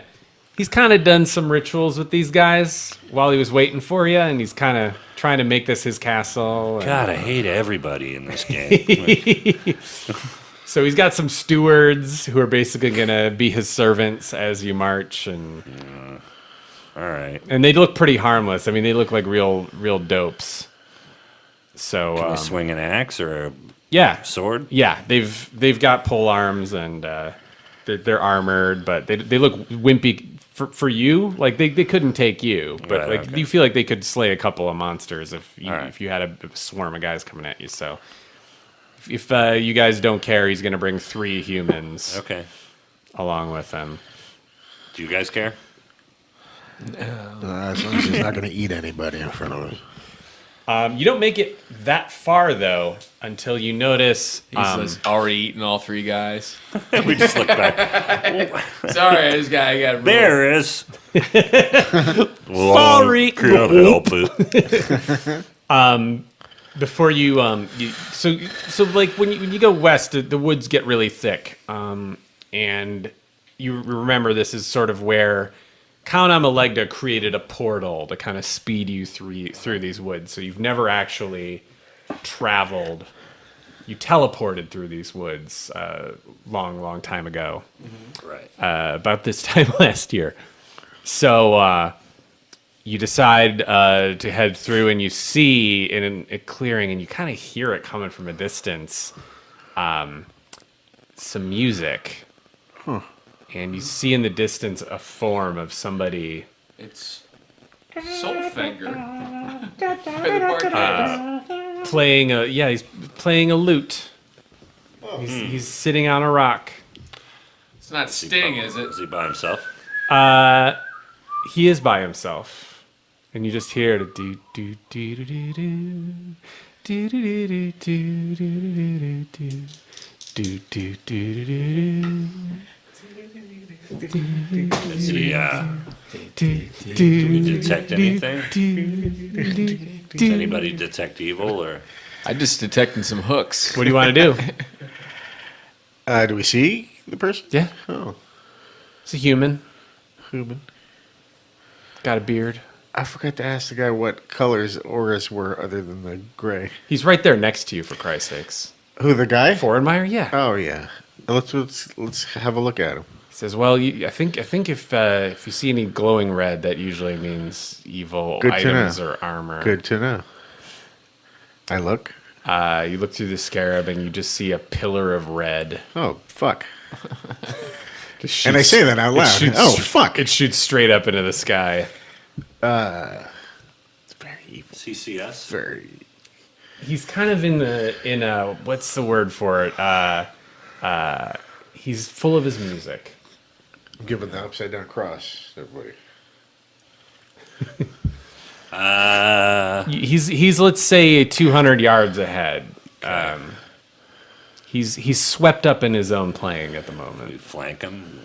of done some rituals with these guys while he was waiting for you, and he's kind of trying to make this his castle. God, I hate everybody in this game. So he's got some stewards who are basically gonna be his servants as you march, and All right. they look pretty harmless. I mean, they look like real dopes. So Can they swing an axe or a yeah, sword? yeah, they've got pole arms and they're armored, but they look wimpy for you. Like they couldn't take you, but Right, like okay. you feel like they could slay a couple of monsters if you, All right. if you had a swarm of guys coming at you. So if you guys don't care, he's gonna bring 3 humans Okay. along with him. Do you guys care? As long as he's not going to eat anybody in front of us. You don't make it that far though until you notice. He's already eaten all 3 guys. We just look back. Sorry, this guy got There is. Sorry. Can't help it. Before you so like when you go west, the woods get really thick, and you remember this is sort of where Count Amelegda created a portal to kind of speed you through these woods. So you've never actually traveled. You teleported through these woods long time ago, Right. about this time last year. So you decide to head through, and you see in a clearing, and you kind of hear it coming from a distance, some music. And you see in the distance a form of somebody It's Soulfinger. By the Barbarians. playing he's playing a lute. He's sitting on a rock. It's not Sting, is it? Is he by himself? He is by himself, and you just hear the do do do do do do do do do do do do do do. Does he, do we detect anything? Does anybody detect evil or? I'm just detecting some hooks. What do you want to do? Do we see the person? Yeah, Oh, it's a human. human. Got a beard. I forgot to ask the guy what colors auras were other than the gray. He's right there next to you, for Christ's sakes. Who, the guy? Foreign-Meyer, yeah. Oh, yeah. Let's have a look at him. He says, "Well, I think if you see any glowing red, that usually means evil Good to items know. or armor." Good to know. I look. You look through the scarab, and you just see a pillar of red. Oh, fuck. Just And I shoots- say that out it loud. shoots- Oh, fuck. It shoots straight up into the sky. It's very evil. CCS? Very. He's kind of in a what's the word for it? He's full of his music. I'm giving the upside down cross, everybody. He's let's say 200 yards ahead. He's swept up in his own playing at the moment. You flank him?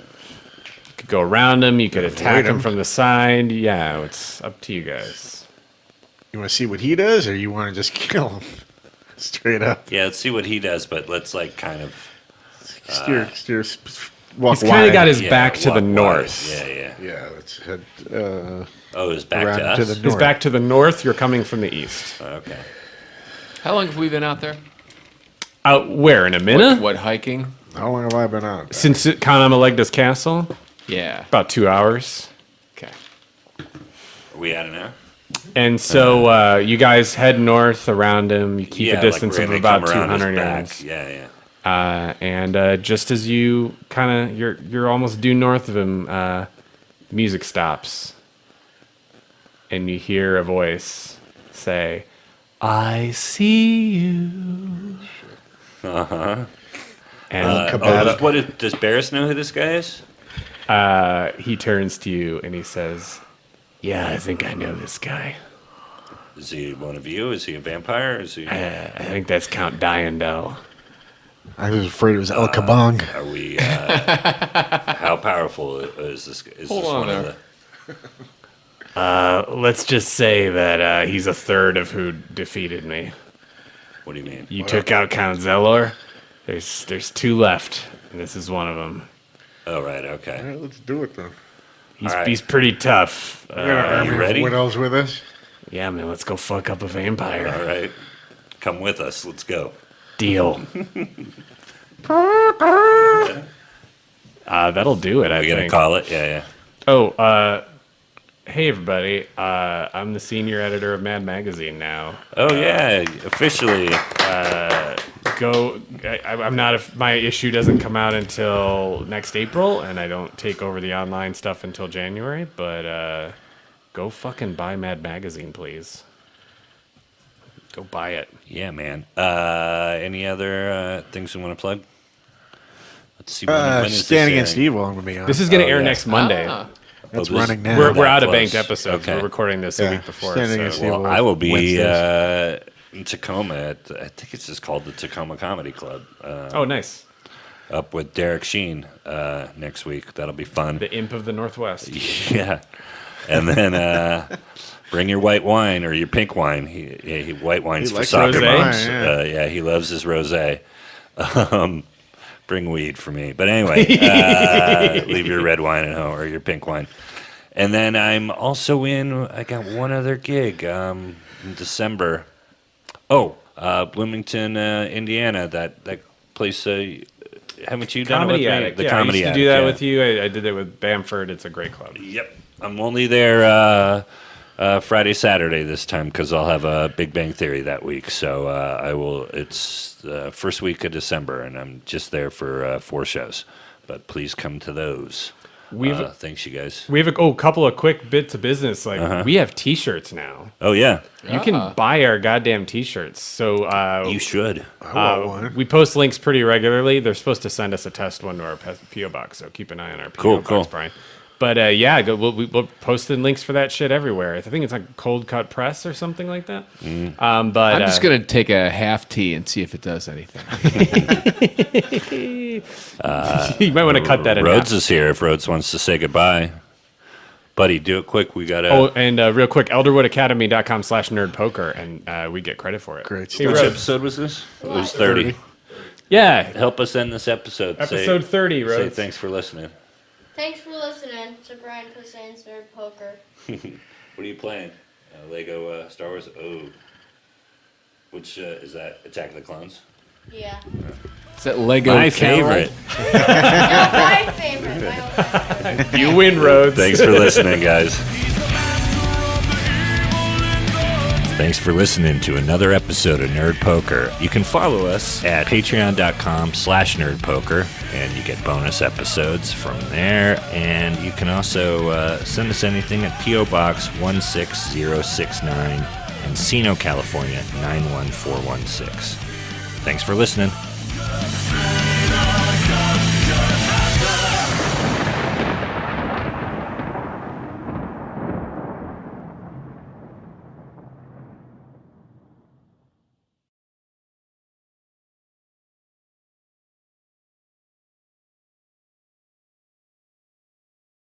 You could go around him. You could attack Avoid him him. from the side. Yeah, it's up to you guys. You want to see what he does, or you want to just kill him? Straight up. Yeah, let's see what he does, but let's like kind of Steer, walk He's kind of wide. got his yeah, back to walk the wide. north. Yeah. Yeah, let's head Oh, his back around to us? to the He's north. back to the north. You're coming from the east. Okay. How long have we been out there? Out where? In Amynna? What hiking? How long have I been out? Since Count Amelegda's castle? Yeah. About 2 hours. Okay. Are we at an hour? And so you guys head north around him. You keep Yeah, a distance like of really about come around his 200 back. yards. Yeah. And just as you kind of you're almost due north of him, music stops, and you hear a voice say, "I see you." Uh-huh. And Does Barris know who this guy is? he turns to you and he says, "Yeah, I think I know this guy. Is he one of you? Is he a vampire? Is he? I think that's Count Diandel." I was afraid it was El Kabong. Are we? How powerful is this? Is Hold this on one of there. the? Let's just say that he's a third of who defeated me. What do you mean? You took out Count Zelor. There's 2 left, and this is one of them. Oh, right, All okay. right, let's do it then. He's pretty tough. We got our army you ready? of widows with us. Yeah, man, let's go fuck up a vampire. All right. Come with us. Let's go. Deal. That'll do it, I Are you going to think. call it? Yeah. Oh, hey, everybody. I'm the senior editor of Mad Magazine now. Oh, yeah. Officially. I'm not. My issue doesn't come out until next April, and I don't take over the online stuff until January. But go fucking buy Mad Magazine, please. Go buy it. Yeah, man. Any other things you want to plug? Let's see. When is Stand this Against airing? Evil, I'm going to be on. This is going to air yeah. next Monday. That's this- running now. We're that out of close. banked episodes. Okay. We're recording this a week before. Stand So. Against Well, Evil I will be Wednesdays. in Tacoma I think it's just called the Tacoma Comedy Club. Oh, nice. Up with Derek Sheen next week. That'll be fun. The Imp of the Northwest. Yeah. And then bring your white wine or your pink wine. White wine's He for likes soccer rosé? moms. Yeah. He loves his rosé. Bring weed for me. But anyway, leave your red wine at home or your pink wine. And then I got one other gig in December. Oh, Bloomington, Indiana. That place. Haven't you done Comedy it with Addict. me? The Yeah, Comedy I used to Addict. do that yeah. with you. I did it with Bamford. It's a great club. Yep. I'm only there Friday, Saturday this time because I'll have a Big Bang Theory that week. So I will. It's the first week of December, and I'm just there for 4 shows. But please come to those. Thanks, you guys. We have a couple of quick bits of business. Like we have T-shirts now. Oh yeah, You can buy our goddamn T-shirts. So you should. I want one. we post links pretty regularly. They're supposed to send us a test one to our PO box. So keep an eye on our PO box, Brian. But we'll post the links for that shit everywhere. I think it's like Cold Cut Press or something like that. Mm. But I'm just going to take a half tea and see if it does anything. you might want to cut that in Rhodes half. is here. If Rhodes wants to say goodbye, buddy, do it quick. We got Oh, and real quick, elderwoodacademy.com/nerdpoker, and we get credit for it. Great Hey, stuff. Which Rhodes. episode was this? It was 30. Yeah, Help us end this episode. episode 30, Say Rhodes. thanks for listening. Thanks for listening to Brian Posehn's Nerd Poker. What are you playing? Lego Star Wars? Oh. Which is that? Attack of the Clones? Yeah. Is that Lego My Carol? favorite. Not my favorite. My own favorite. You win, Rhodes. Thanks for listening, guys. Thanks for listening to another episode of Nerd Poker. You can follow us at patreon.com/nerdpoker, and you get bonus episodes from there. And you can also send us anything at P.O. Box 16069, Encino, California 91416. Thanks for listening.